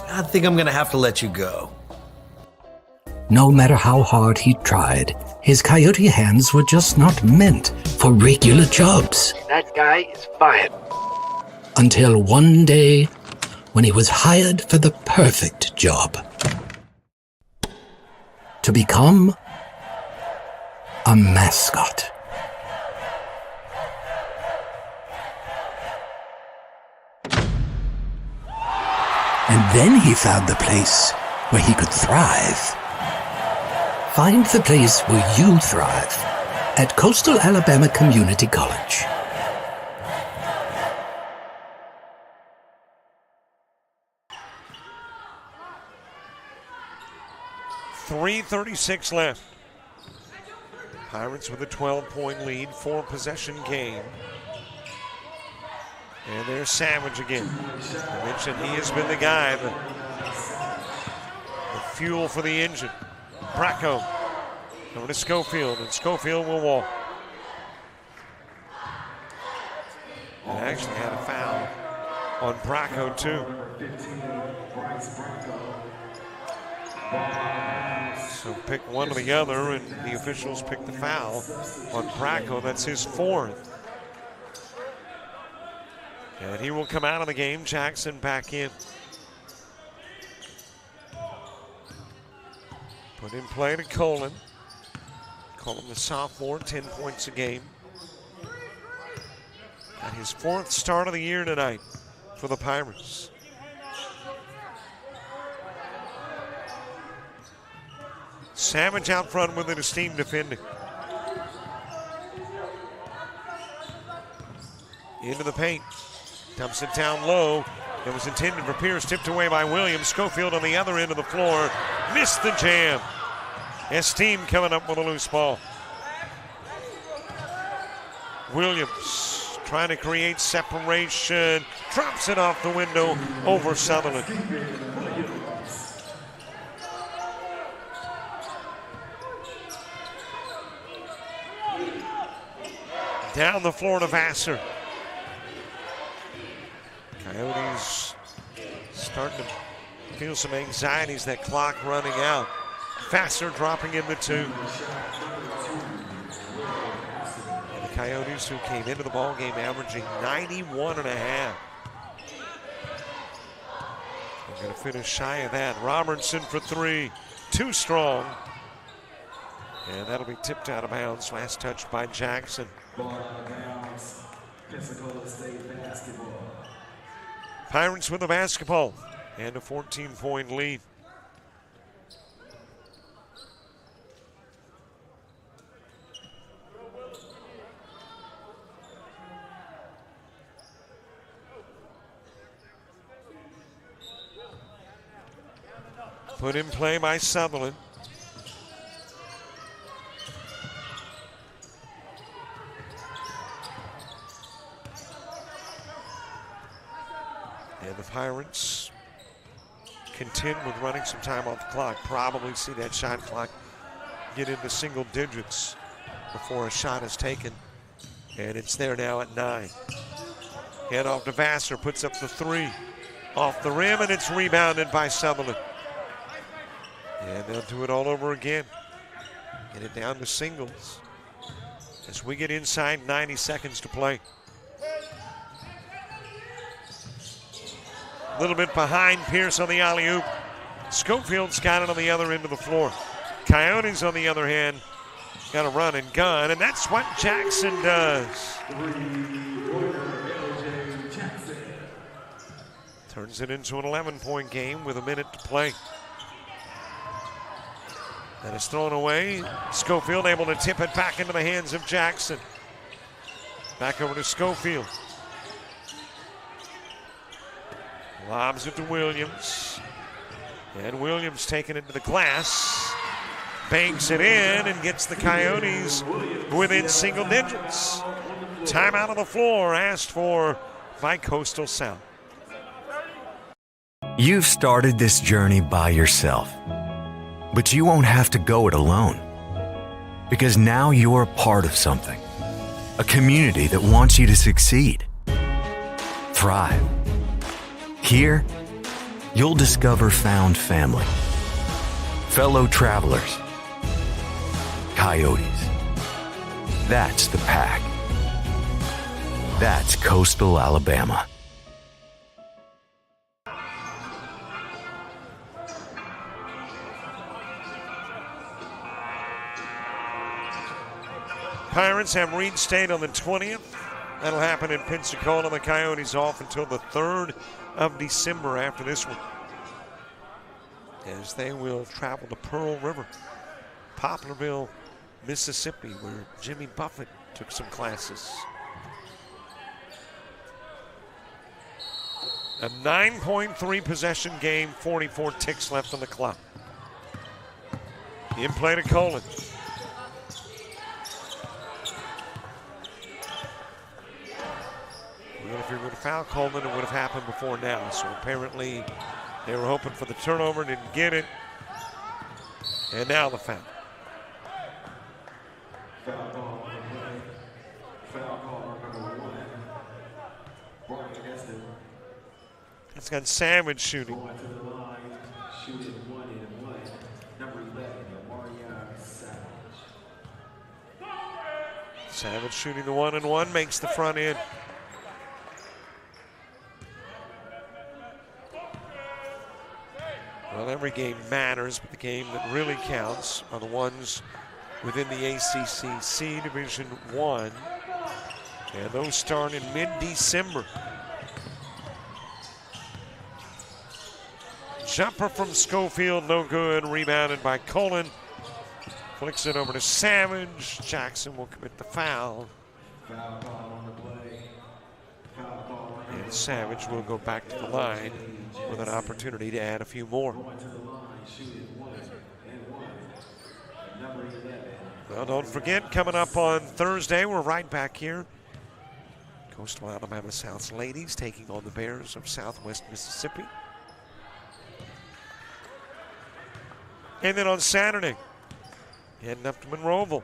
I think I'm gonna have to let you go. No matter how hard he tried, his coyote hands were just not meant for regular jobs. That guy is fired. Until one day, when he was hired for the perfect job. To become a mascot. And then he found the place where he could thrive. Find the place where you thrive at Coastal Alabama Community College. .36 left. Pirates with a 12-point lead, 4-possession game. And there's Savage again. I mentioned he has been the guy, the fuel for the engine. Bracco over to Schofield, and Schofield will walk. And actually had a foul on Bracco too. So pick one or the other, and the officials pick the foul on Bracco. That's his 4th. And he will come out of the game. Jackson back in. Put in play to Colin. Colin, the sophomore, 10 points a game. Got his 4th start of the year tonight for the Pirates. Savage out front with an esteemed defending. Into the paint. Dumps it down low. It was intended for Pierce, tipped away by Williams. Schofield on the other end of the floor. Missed the jam. Esteem coming up with a loose ball. Williams trying to create separation. Drops it off the window over Sutherland. Down the floor to Vassar. Coyotes starting to feel some anxieties, that clock running out. Vassar dropping in the 2. And the Coyotes, who came into the ball game averaging 91.5. They're going to finish shy of that. Robertson for 3. Too strong. And that'll be tipped out of bounds. Last touch by Jackson. Ball out of bounds. Pensacola State basketball. Pirates with the basketball and a 14-point lead. Put in play by Sutherland. And the Pirates contend with running some time off the clock. Probably see that shot clock get into single digits before a shot is taken. And it's there now at 9. Hand off to Vassar, puts up the 3. Off the rim, and it's rebounded by Sutherland. And they'll do it all over again. Get it down to singles. As we get inside, 90 seconds to play. A little bit behind Pierce on the alley-oop. Schofield's got it on the other end of the floor. Coyotes, on the other hand, got a run and gun, and that's what Jackson does. Turns it into an 11-point game with a minute to play. That is thrown away. Schofield able to tip it back into the hands of Jackson. Back over to Schofield. Lobs it to Williams. And Williams taking it to the glass. Banks it in and gets the Coyotes within single digits. Timeout on the floor asked for by Coastal South. You've started this journey by yourself, but you won't have to go it alone, because now you're a part of something, a community that wants you to succeed, thrive. Here, you'll discover found family, fellow travelers, Coyotes. That's the pack. That's Coastal Alabama. Pirates have Reed State on the 20th. That'll happen in Pensacola. The Coyotes off until the 3rd of December after this one, as they will travel to Pearl River, Poplarville, Mississippi, where Jimmy Buffett took some classes. A 9.3 possession game, 44 ticks left on the clock. In play to Colin. Well, if you're going to foul Coleman, it would have happened before now. So apparently they were hoping for the turnover, didn't get it. And now the foul. Foul call number 1. Barney Eston. It's got Savage shooting. Going to the line, shooting 1-and-1. Number 11, Marion Savage. Savage shooting the 1-and-1, makes the front end. Well, every game matters, but the game that really counts are the ones within the ACCC Division I. And those start in mid-December. Jumper from Schofield, no good. Rebounded by Colin. Flicks it over to Savage. Jackson will commit the foul. Foul call on the play. Foul call. And Savage will go back to the line with an opportunity to add a few more. Going to the line, shooting 1-and-1. Number 11. Well, don't forget, coming up on Thursday, we're right back here. Coastal Alabama South's ladies taking on the Bears of Southwest Mississippi. And then on Saturday, heading up to Monroeville,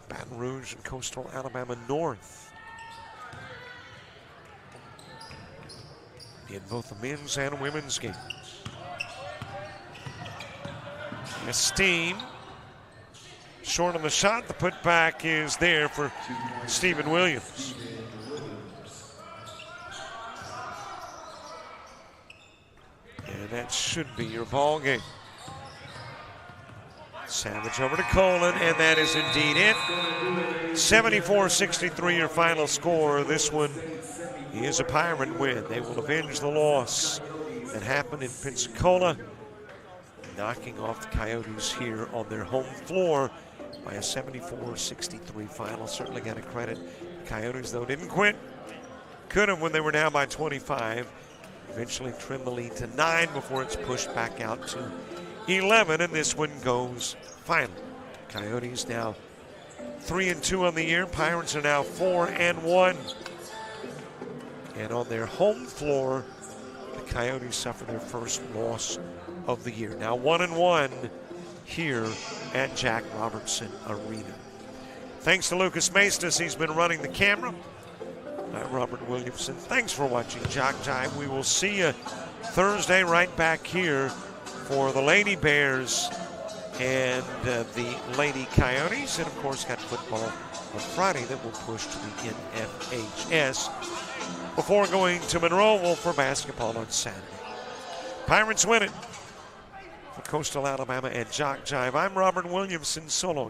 Baton Rouge and Coastal Alabama North. In both the men's and women's games. Esteem, short on the shot. The putback is there for Stephen Williams. And that should be your ball game. Savage over to Colin, and that is indeed it. 74-63 your final score. This one is a Pirate win. They will avenge the loss that happened in Pensacola, knocking off the Coyotes here on their home floor by a 74-63 final. Certainly got to credit the Coyotes, though, didn't quit. Could have when they were down by 25. Eventually trim the lead to 9 before it's pushed back out to 11, and this one goes final. Coyotes now 3-2 on the year. Pirates are now 4-1. And on their home floor, the Coyotes suffer their first loss of the year. Now 1-1 here at Jack Robertson Arena. Thanks to Lucas Maestas. He's been running the camera. I'm Robert Williamson. Thanks for watching JockJive. We will see you Thursday right back here for the Lady Bears and the Lady Coyotes. And, of course, got football on Friday that will push to the NFHS before going to Monroeville for basketball on Saturday. Pirates win it for Coastal Alabama and JockJive. I'm Robert Williamson. So long.